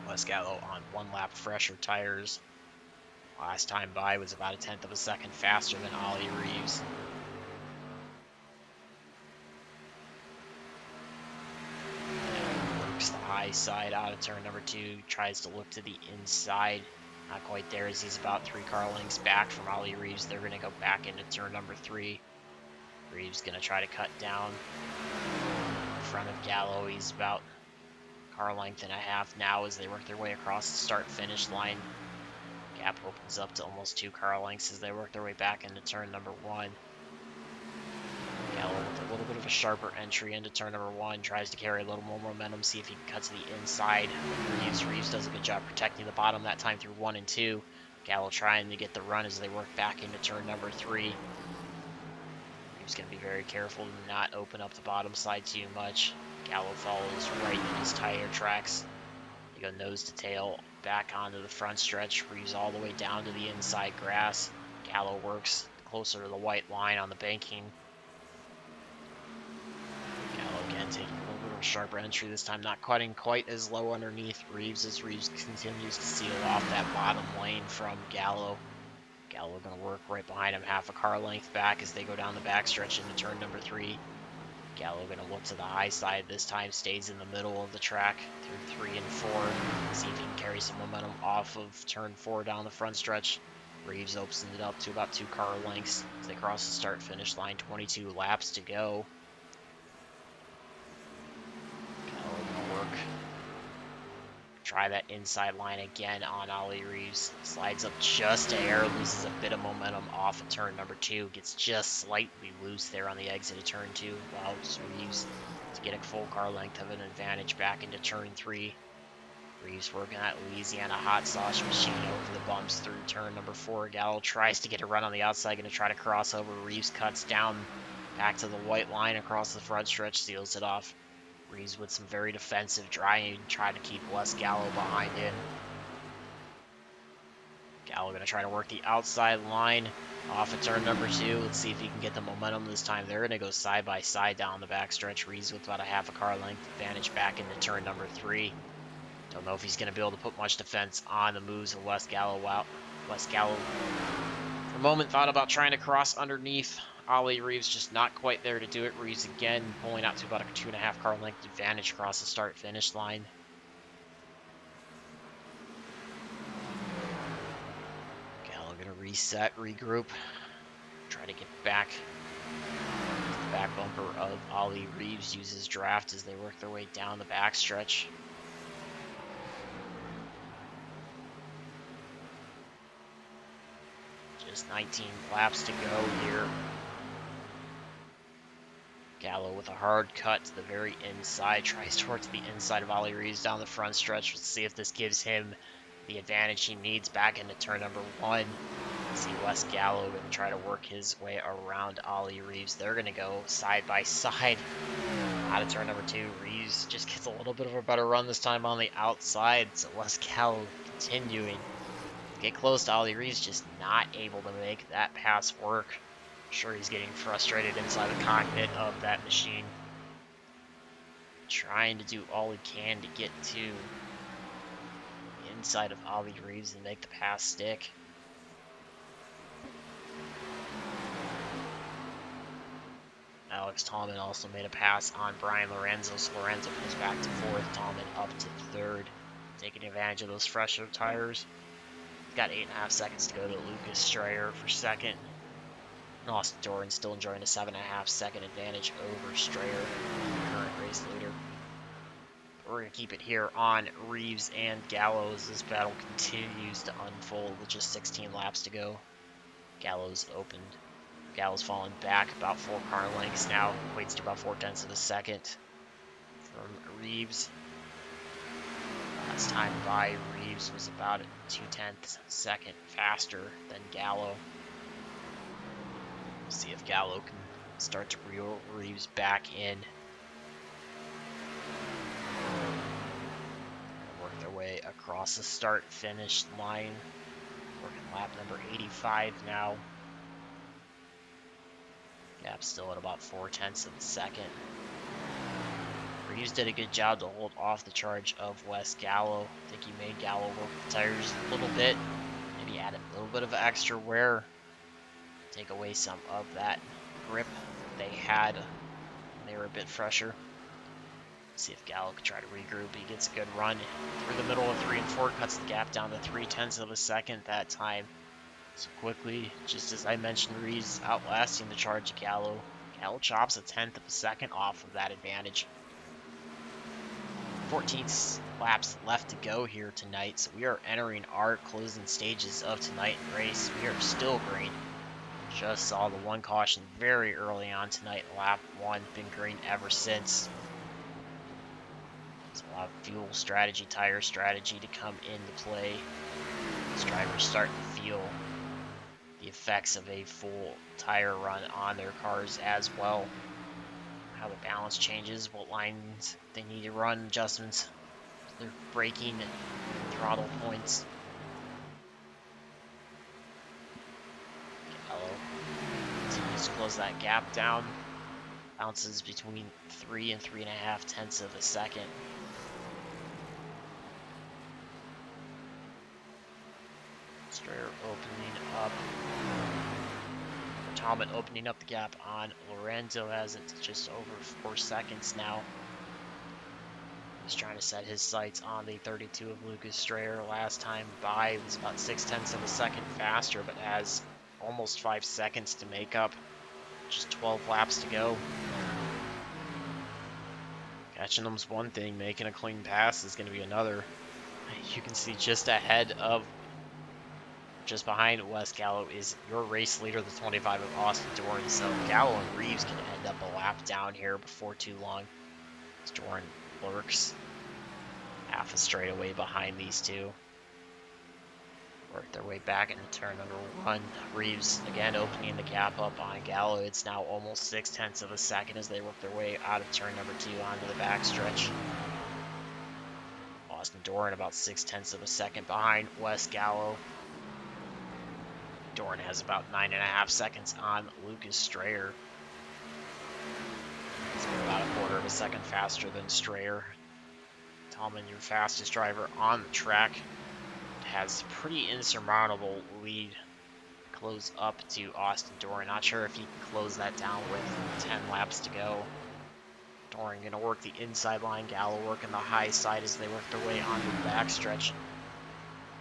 Wes Gallo on 1 lap fresher tires. Last time by was about a 1/10 of a second faster than Ollie Reeves. And works the high side out of turn number 2. Tries to look to the inside. Not quite there as he's about 3 car lengths back from Ollie Reeves. They're going to go back into turn number 3. Reeves going to try to cut down in front of Gallo. He's about car length and a half now as they work their way across the start-finish line. Gap opens up to almost 2 car lengths as they work their way back into turn number 1. Gallo with a little bit of a sharper entry into turn number 1. Tries to carry a little more momentum, see if he can cut to the inside. Reeves does a good job protecting the bottom that time through 1 and 2. Gallo trying to get the run as they work back into turn number 3. He's going to be very careful to not open up the bottom side too much. Gallo follows right in his tire tracks. They go nose to tail back onto the front stretch. Reeves all the way down to the inside grass. Gallo works closer to the white line on the banking. Gallo again taking a little bit of a sharper entry this time, not cutting quite as low underneath Reeves as Reeves continues to seal off that bottom lane from Gallo. Gallo going to work right behind him, half a car length back as they go down the backstretch into turn number 3. Gallo going to look to the high side this time, stays in the middle of the track through 3 and 4. See if he can carry some momentum off of turn 4 down the front stretch. Reeves opens it up to about 2 car lengths as they cross the start-finish line, 22 laps to go. Gallo going to work. Try that inside line again on Ollie Reeves. Slides up just a hair, loses a bit of momentum off of turn number 2. Gets just slightly loose there on the exit of turn 2. Allows Reeves to get a full car length of an advantage back into turn 3. Reeves working that Louisiana hot sauce machine over the bumps through turn number 4. Gallo tries to get a run on the outside, going to try to cross over. Reeves cuts down back to the white line across the front stretch, seals it off. Reeves with some very defensive driving, trying to keep Wes Gallo behind him. Gallo going to try to work the outside line off of turn number 2. Let's see if he can get the momentum this time. They're going to go side by side down the backstretch. Reeves with about a half a car length advantage back into turn number 3. Don't know if he's going to be able to put much defense on the moves of Wes Gallo. Wes Gallo, for a moment, thought about trying to cross underneath Ollie Reeves, just not quite there to do it. Reeves again pulling out to about a 2.5 car length advantage across the start-finish line. Gallo going to reset, regroup, try to get back. The back bumper of Ollie Reeves uses draft as they work their way down the backstretch. Just 19 laps to go here. Gallo with a hard cut to the very inside, tries towards the inside of Ollie Reeves down the front stretch. Let's see if this gives him the advantage he needs back into turn number 1. See Wes Gallo going to try to work his way around Ollie Reeves. They're going to go side by side out of turn number 2. Reeves just gets a little bit of a better run this time on the outside, so Wes Gallo continuing to get close to Ollie Reeves, just not able to make that pass work. I'm sure he's getting frustrated inside the cockpit of that machine. Trying to do all he can to get to the inside of Ollie Reeves and make the pass stick. Alex Tallman also made a pass on Brian Lorenzo, so Lorenzo goes back to 4th, Tallman up to 3rd, taking advantage of those fresher tires. He's got 8.5 seconds to go to Lucas Strayer for 2nd. And Austin Doran still enjoying a 7.5 second advantage over Strayer, current race leader. We're going to keep it here on Reeves and Gallo as this battle continues to unfold with just 16 laps to go. Gallo's opened. Gallo's fallen back about 4 car lengths now, equates to about 0.4 of a second from Reeves. Last time by, Reeves was about a 0.2 second faster than Gallo. See if Gallo can start to reel Reeves back in. Work their way across the start-finish line. Working lap number 85 now. Gap still at about 0.4 of a second. Reeves did a good job to hold off the charge of Wes Gallo. I think he made Gallo work the tires a little bit. Maybe added a little bit of extra wear. Take away some of that grip they had when they were a bit fresher. See if Gallo can try to regroup. He gets a good run through the middle of 3 and 4, cuts the gap down to 0.3 of a second that time. So quickly, just as I mentioned, Reeves outlasting the charge of Gallo. Gallo chops a 1/10 of a second off of that advantage. 14 laps left to go here tonight, so we are entering our closing stages of tonight's race. We are still green. Just saw the one caution very early on tonight, lap 1, been green ever since. There's a lot of fuel strategy, tire strategy to come into play. These drivers starting to feel the effects of a full tire run on their cars as well. How the balance changes, what lines they need to run, adjustments, their braking and throttle points. Gallo continues to close that gap down. bounces between 3 and 3.5 tenths of a second. Strayer opening up. Tallman opening up the gap on Lorenzo as it's just over 4 seconds now. He's trying to set his sights on the 32 of Lucas Strayer. Last time by, it was about 6 tenths of a second faster, but has almost 5 seconds to make up. Just 12 laps to go. Catching them's one thing, making a clean pass is going to be another. You can see just ahead of, just behind Wes Gallo is your race leader, the 25 of Austin Doran. So Gallo and Reeves can end up a lap down here before too long. As Doran lurks half a straightaway behind these two. Work their way back into turn number 1. Reeves again opening the gap up on Gallo. It's now almost 6 tenths of a second as they work their way out of turn number 2 onto the backstretch. Austin Doran about 6 tenths of a second behind Wes Gallo. Doran has about 9.5 seconds on Lucas Strayer. He's about a quarter of a second faster than Strayer. Tallman, your fastest driver on the track, has pretty insurmountable lead close up to Austin Doran. Not sure if he can close that down with 10 laps to go. Doran going to work the inside line. Gallo working the high side as they work their way onto the backstretch.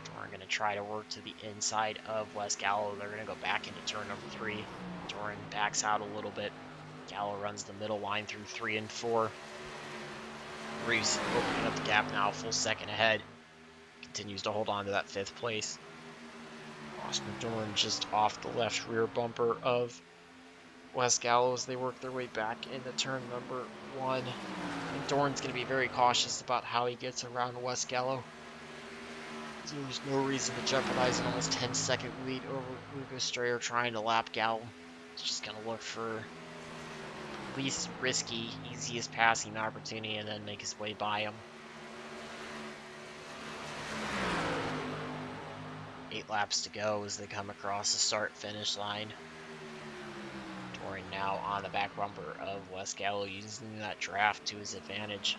Doran going to try to work to the inside of Wes Gallo. They're going to go back into turn number 3. Doran backs out a little bit. Gallo runs the middle line through 3 and 4. Reeves opening up the gap now, full second ahead. Continues to hold on to that 5th place. Austin Doran just off the left rear bumper of Wes Gallo as they work their way back into turn number 1. And Doran's going to be very cautious about how he gets around Wes Gallo. There's no reason to jeopardize an almost 10-second lead over Lucas Strayer trying to lap Gallo. He's just going to look for least risky, easiest passing opportunity and then make his way by him. 8 laps to go as they come across the start-finish line. Doran now on the back bumper of Wes Gallo, using that draft to his advantage.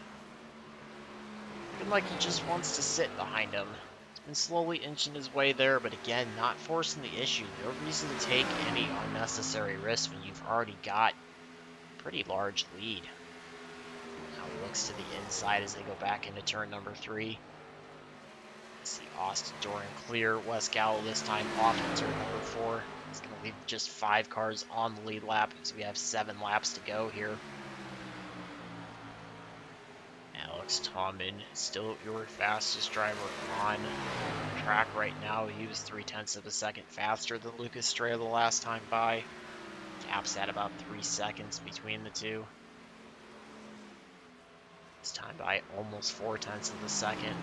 Looking like he just wants to sit behind him. He's been slowly inching his way there, but again, not forcing the issue. No reason to take any unnecessary risks when you've already got a pretty large lead. Now he looks to the inside as they go back into turn number 3. See Austin Doran clear Wes Gallo this time off in turn number 4. He's going to leave just 5 cars on the lead lap because we have 7 laps to go here. Alex Tallman, still your fastest driver on track right now. He was 0.3 of a second faster than Lucas Strayer the last time by. Gap's at about 3 seconds between the two. This time by almost 0.4 of a second.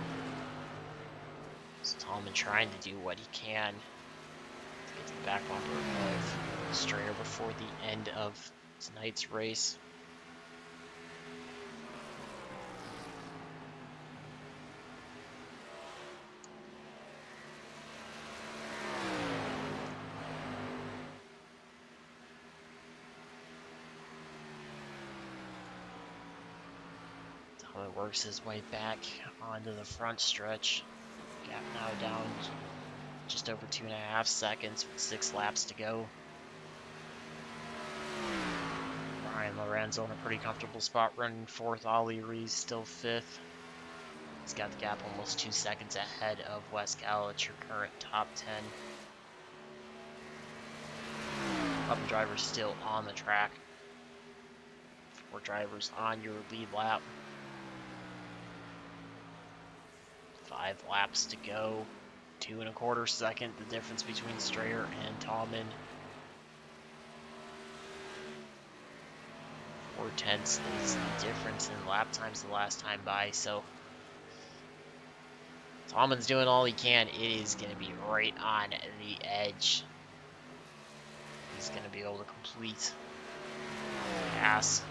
So Tallman trying to do what he can to get to the back bumper of Strayer before the end of tonight's race. Tallman works his way back onto the front stretch. Gap now down just over 2.5 seconds with 6 laps to go. Ryan Lorenzo in a pretty comfortable spot running 4th. Ollie Reeves still 5th. He's got the gap almost 2 seconds ahead of Wes Gallo at your current top 10. Up drivers still on the track. 4 drivers on your lead lap. 5 laps to go. 2.25 seconds, the difference between Strayer and Tallman. 0.4 is the difference in lap times the last time by, so Tallman's doing all he can. It is going to be right on the edge. He's going to be able to complete the pass.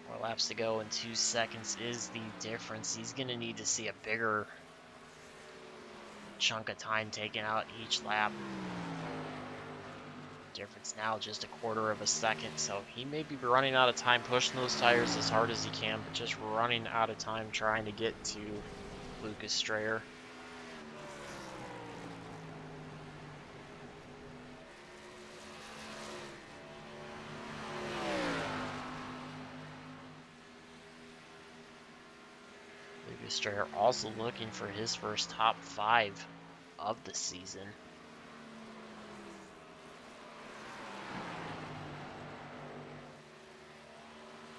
4 laps to go and 2 seconds is the difference. He's going to need to see a bigger chunk of time taken out each lap Difference now just a quarter of a second, so he may be running out of time pushing those tires as hard as he can, but just running out of time trying to get to Lucas Strayer. Lucas Strayer also looking for his first top 5 of the season.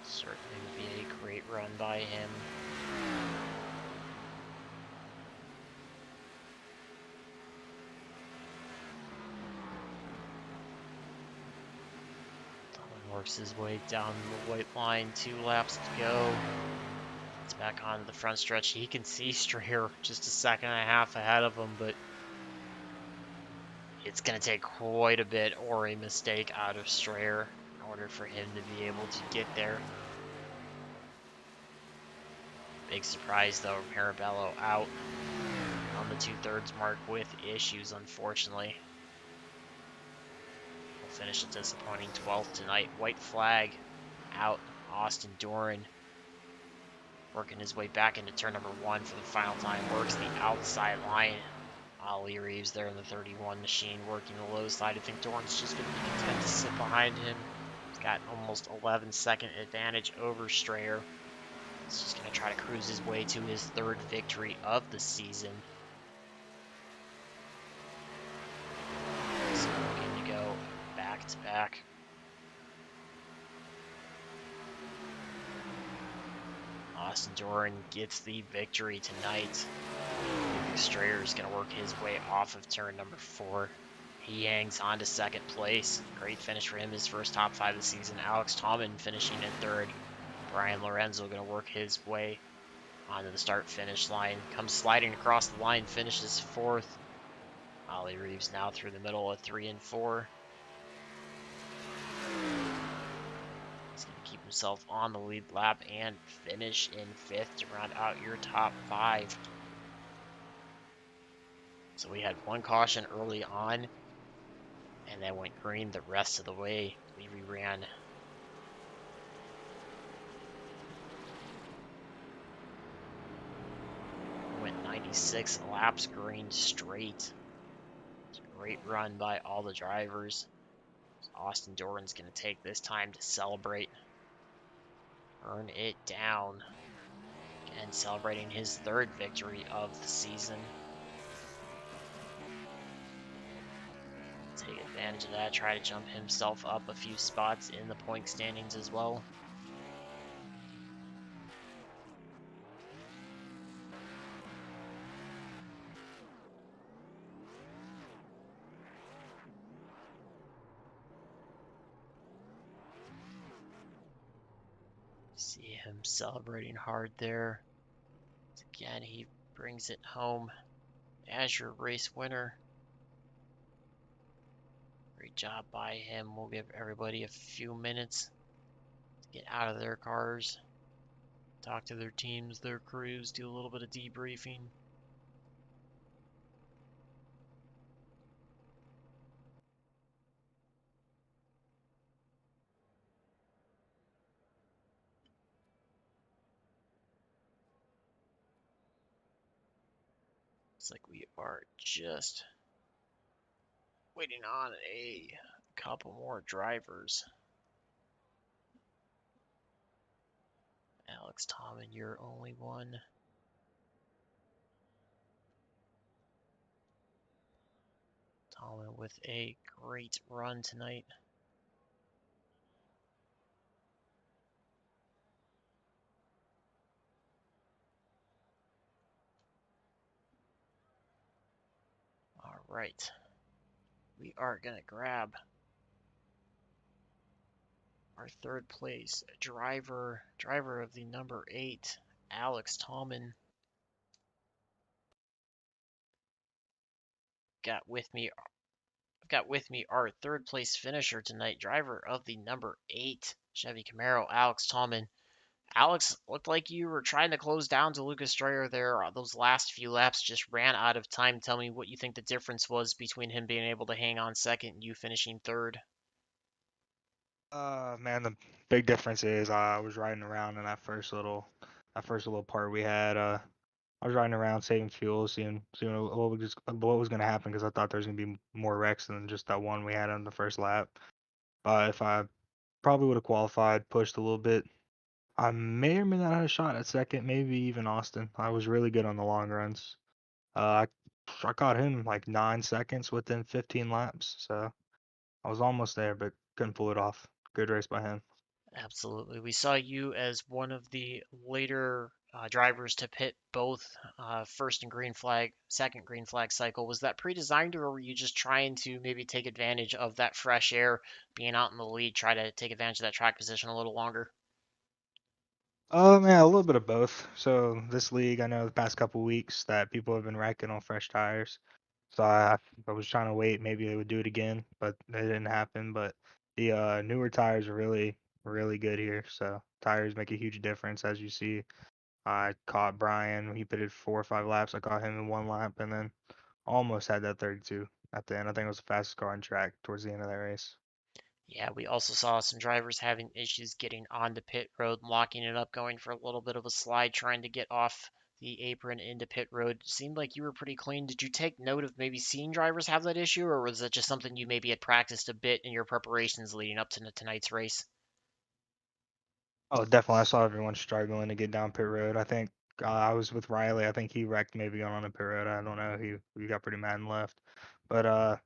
Certainly would be a great run by him. Tomlin works his way down the white line, 2 laps to go. It's back onto the front stretch. He can see Strayer just a second and a half ahead of him, but it's going to take quite a bit or a mistake out of Strayer in order for him to be able to get there. Big surprise though, Mirabello out on the 2/3 mark with issues, unfortunately. We'll finish a disappointing 12th tonight. White flag out. Austin Doran working his way back into turn number 1 for the final time. Works the outside line. Ollie Reeves there in the 31 machine working the low side. I think Doran's just going to be content to sit behind him. He's got almost 11-second advantage over Strayer. He's just going to try to cruise his way to his 3rd victory of the season. So looking to go back to back. Austin Doran gets the victory tonight. Strayer is going to work his way off of turn number 4. He hangs on to 2nd place. Great finish for him, his first top 5 of the season. Alex Tomlin finishing in 3rd. Brian Lorenzo going to work his way onto the start-finish line. Comes sliding across the line, finishes 4th. Ollie Reeves now through the middle of 3 and 4. He's going to keep himself on the lead lap and finish in 5th to round out your top 5. So we had 1 caution early on, and then went green the rest of the way. We ran went 96 laps green straight. It's a great run by all the drivers. Austin Doran's going to take this time to celebrate. Earn it down. And celebrating his 3rd victory of the season. Take advantage of that, try to jump himself up a few spots in the point standings as well. See him celebrating hard there. Again, he brings it home as your race winner. Great job by him. We'll give everybody a few minutes to get out of their cars, talk to their teams, their crews, do a little bit of debriefing. Looks like we are just waiting on a couple more drivers. Alex Tomlin, you're only one. Tomlin with a great run tonight. All right. We are going to grab our 3rd place driver of the number 8, Alex Tomlin. I've got with me our 3rd place finisher tonight, driver of the number 8 Chevy Camaro, Alex Tomlin. Alex, looked like you were trying to close down to Lucas Dreyer there. Those last few laps just ran out of time. Tell me what you think the difference was between him being able to hang on second and you finishing third. Man, the big difference is I was riding around in that first little part we had. I was riding around saving fuel, seeing what was gonna happen because I thought there was gonna be more wrecks than just that one we had on the first lap. But if I probably would have qualified, pushed a little bit, I may or may not have a shot at second, maybe even Austin. I was really good on the long runs. I caught him like 9 seconds within 15 laps, so I was almost there, but couldn't pull it off. Good race by him. Absolutely. We saw you as one of the later drivers to pit both first and green flag, second green flag cycle. Was that pre-designed, or were you just trying to maybe take advantage of that fresh air, being out in the lead, try to take advantage of that track position a little longer? Yeah, a little bit of both. So this league, I know the past couple weeks that people have been wrecking on fresh tires. So I was trying to wait, maybe they would do it again, but it didn't happen. But the newer tires are really, really good here. So tires make a huge difference, as you see. I caught Brian. He pitted 4 or 5 laps. I caught him in 1 lap, and then almost had that 32 at the end. I think it was the fastest car on track towards the end of that race. Yeah, we also saw some drivers having issues getting on the pit road, locking it up, going for a little bit of a slide, trying to get off the apron into pit road. Seemed like you were pretty clean. Did you take note of maybe seeing drivers have that issue, or was it just something you maybe had practiced a bit in your preparations leading up to tonight's race? Oh, definitely. I saw everyone struggling to get down pit road. I think I was with Riley. I think he wrecked maybe going on the pit road. I don't know. He got pretty mad and left. But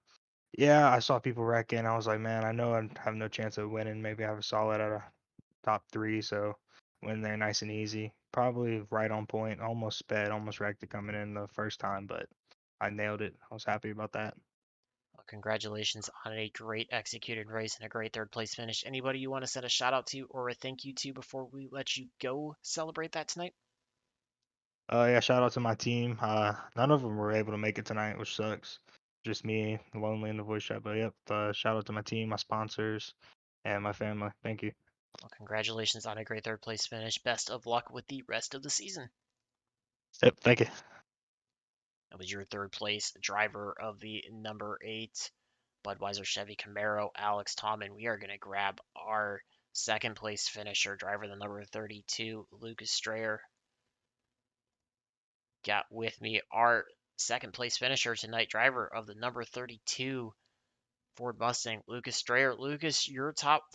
yeah, I saw people wrecking. I was like, man, I know I have no chance of winning. Maybe I have a solid at a top three, so win there nice and easy. Probably right on point. Almost sped, almost wrecked it coming in the first time, but I nailed it. I was happy about that. Well, congratulations on a great executed race and a great third place finish. Anybody you want to send a shout out to or a thank you to before we let you go celebrate that tonight? Yeah, shout out to my team. None of them were able to make it tonight, which sucks. Just me, lonely in the voice chat. But yep, shout out to my team, my sponsors, and my family. Thank you. Well, congratulations on a great third place finish. Best of luck with the rest of the season. Yep, thank you. That was your third place driver of the number 8 Budweiser Chevy Camaro, Alex Tomlin. We are going to grab our second place finisher, driver the number 32, Lucas Strayer. Got with me our second place finisher tonight, driver of the number 32 Ford Mustang, Lucas Strayer. Lucas, your top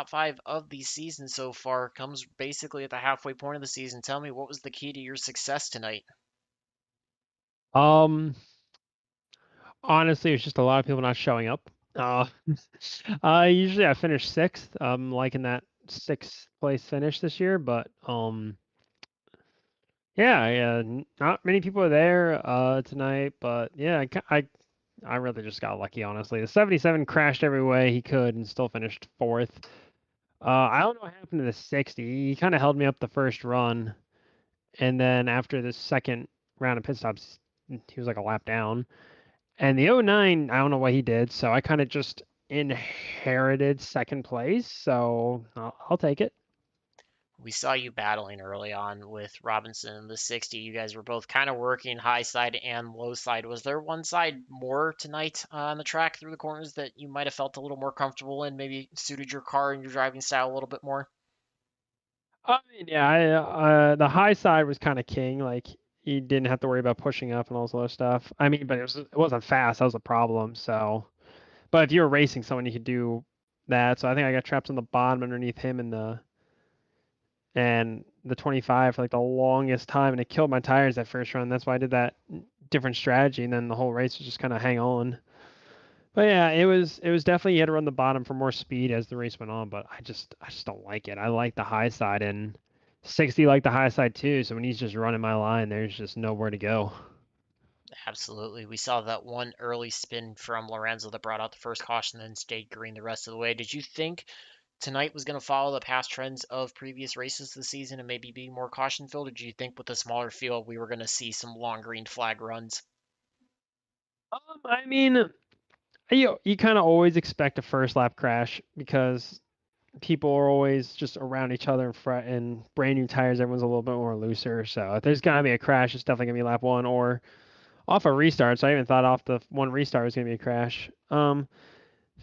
five of the season so far comes basically at the halfway point of the season. Tell me, what was the key to your success tonight? Um, Honestly, it's just a lot of people not showing up. Uh, Usually I finish sixth. I'm liking that sixth place finish this year, but yeah, not many people are there tonight, but yeah, I really just got lucky, honestly. The 77 crashed every way he could and still finished fourth. I don't know what happened to the 60. He kind of held me up the first run, and then after the second round of pit stops, he was like a lap down. And the '09, I don't know what he did, so I kind of just inherited second place, so I'll take it. We saw you battling early on with Robinson in the 60. You guys were both kind of working high side and low side. Was there one side more tonight on the track through the corners that you might have felt a little more comfortable in, maybe suited your car and your driving style a little bit more? I mean, yeah, the high side was kind of king. Like he didn't have to worry about pushing up and all this other stuff. I mean, but it wasn't fast. That was a problem. So, but if you were racing someone, you could do that. So I think I got trapped on the bottom underneath him and the 25 for like the longest time, and it killed my tires that first run. That's why I did that different strategy, and then the whole race was just kind of hang on. But yeah, it was definitely you had to run the bottom for more speed as the race went on, but I just don't like it. I like the high side and 60 like the high side too, so when he's just running my line, there's just nowhere to go. Absolutely. We saw that one early spin from Lorenzo that brought out the first caution, then stayed green the rest of the way. Did you think tonight was going to follow the past trends of previous races this season and maybe be more caution filled? Or do you think with a smaller field we were going to see some long green flag runs? I mean, you kind of always expect a first lap crash because people are always just around each other and brand new tires. Everyone's a little bit more looser. So if there's gonna be a crash, it's definitely gonna be lap 1 or off a restart. So I even thought off the one restart was gonna be a crash.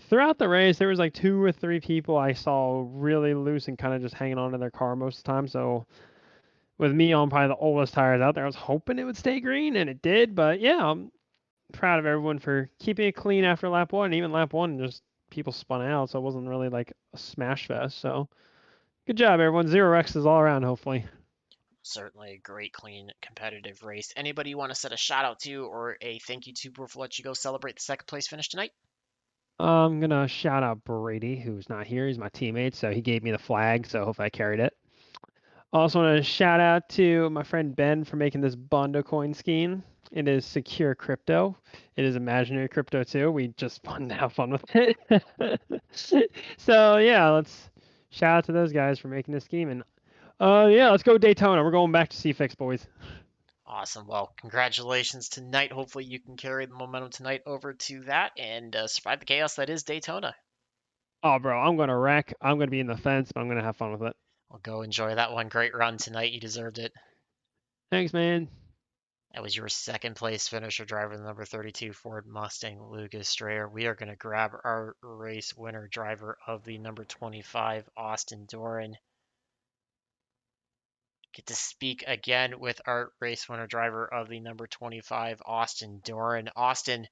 Throughout the race, there was like 2 or 3 people I saw really loose and kind of just hanging on to their car most of the time. So with me on probably the oldest tires out there, I was hoping it would stay green, and it did. But yeah, I'm proud of everyone for keeping it clean after lap 1. Even lap 1, just people spun out, so it wasn't really like a smash fest. So good job, everyone. 0 X's all around, hopefully. Certainly a great, clean, competitive race. Anybody you want to set a shout out to or a thank you to before we let you go celebrate the second place finish tonight? I'm gonna shout out Brady, who's not here. He's my teammate, so he gave me the flag, so hopefully I carried it. Also want to shout out to my friend Ben for making this Bondo coin scheme. It is secure crypto. It is imaginary crypto too. We just wanted to have fun with it. So yeah, let's shout out to those guys for making this scheme. And yeah, let's go Daytona. We're going back to C-Fix, boys. Awesome. Well, congratulations tonight. Hopefully you can carry the momentum tonight over to that and survive the chaos that is Daytona. Oh, bro, I'm gonna wreck. I'm gonna be in the fence, but I'm gonna have fun with it. Well, go enjoy that one. Great run tonight. You deserved it. Thanks, man. That was your second place finisher, driver, the number 32 Ford Mustang, Lucas Strayer. We are going to grab our race winner driver of the number 25, Austin Doran. Get to speak again with our race winner driver of the number 25, Austin Doran. Austin,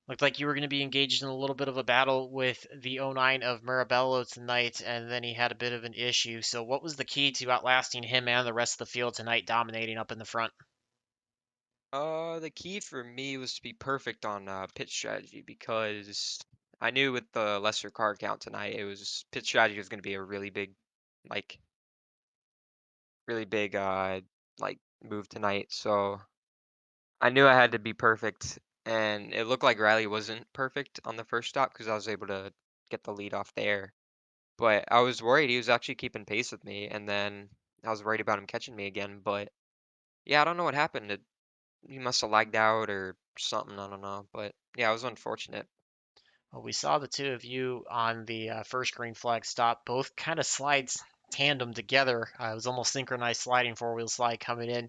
looked like you were going to be engaged in a little bit of a battle with the 09 of Mirabello tonight, and then he had a bit of an issue. So what was the key to outlasting him and the rest of the field tonight, dominating up in the front? The key for me was to be perfect on pit strategy because I knew with the lesser car count tonight, pit strategy was going to be a like, really big like move tonight. So I knew I had to be perfect, and it looked like Riley wasn't perfect on the first stop because I was able to get the lead off there. But I was worried he was actually keeping pace with me, and then I was worried about him catching me again. But yeah, I don't know what happened. He must have lagged out or something. I don't know. But yeah, it was unfortunate. Well, we saw the two of you on the first green flag stop, both kind of slides tandem together. It was almost synchronized sliding, four-wheel slide coming in.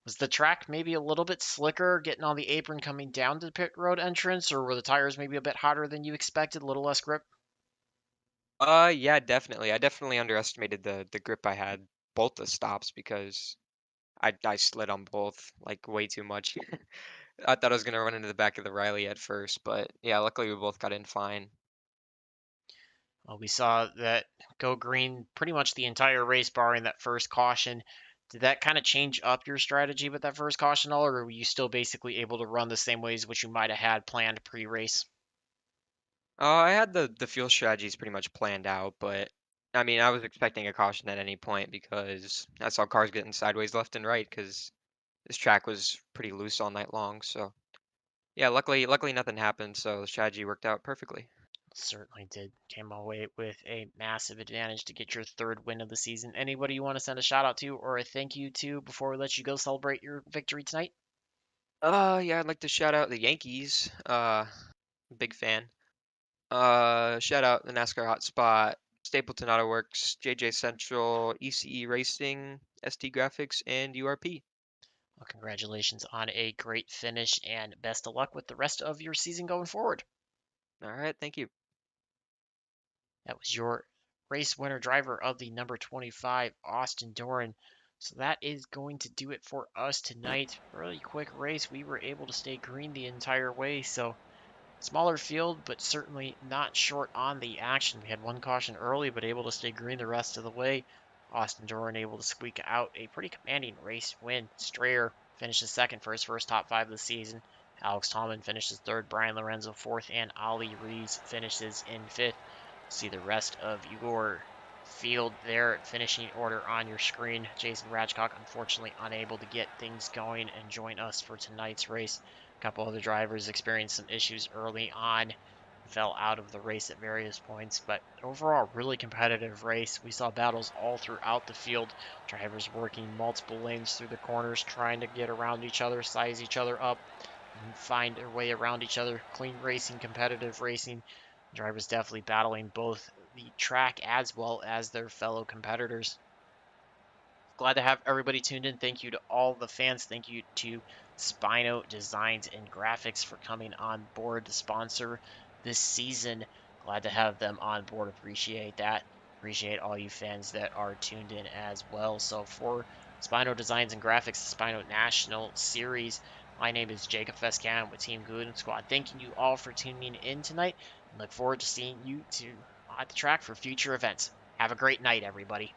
Was the track maybe a little bit slicker getting on the apron coming down to the pit road entrance, or were the tires maybe a bit hotter than you expected, a little less grip? Yeah, definitely. I definitely underestimated the grip I had both the stops because I slid on both like way too much. I thought I was gonna run into the back of the Riley at first, but yeah, luckily we both got in fine. Well, we saw that go green pretty much the entire race, barring that first caution. Did that kind of change up your strategy with that first caution at all, or were you still basically able to run the same ways which you might have had planned pre-race? I had the fuel strategies pretty much planned out, but I mean, I was expecting a caution at any point because I saw cars getting sideways left and right because this track was pretty loose all night long. So yeah, luckily nothing happened, so the strategy worked out perfectly. Certainly did. Came away with a massive advantage to get your third win of the season. Anybody you want to send a shout out to or a thank you to before we let you go celebrate your victory tonight? Yeah, I'd like to shout out the Yankees. Big fan. Shout out the NASCAR Hotspot, Stapleton Auto Works, JJ Central, ECE Racing, ST Graphics, and URP. Well, congratulations on a great finish and best of luck with the rest of your season going forward. All right, thank you. That was your race winner driver of the number 25, Austin Doran. So that is going to do it for us tonight. Really quick race. We were able to stay green the entire way. So smaller field, but certainly not short on the action. We had one caution early, but able to stay green the rest of the way. Austin Doran able to squeak out a pretty commanding race win. Strayer finishes second for his first top 5 of the season. Alex Tallman finishes third, Brian Lorenzo fourth, and Ali Rees finishes in fifth. See the rest of your field there, finishing order on your screen. Jason Radchcock unfortunately unable to get things going and join us for tonight's race. A couple other drivers experienced some issues early on, fell out of the race at various points, but overall really competitive race. We saw battles all throughout the field, drivers working multiple lanes through the corners, trying to get around each other, size each other up, and find their way around each other. Clean racing, competitive racing. Drivers definitely battling both the track as well as their fellow competitors. Glad to have everybody tuned in. Thank you to all the fans. Thank you to Spino Designs and Graphics for coming on board to sponsor this season. Glad to have them on board. Appreciate that. Appreciate all you fans that are tuned in as well. So for Spino Designs and Graphics, the Spino National Series, my name is Jacob Fescan with Team Goon Squad. Thanking you all for tuning in tonight, and look forward to seeing you at the track for future events. Have a great night, everybody.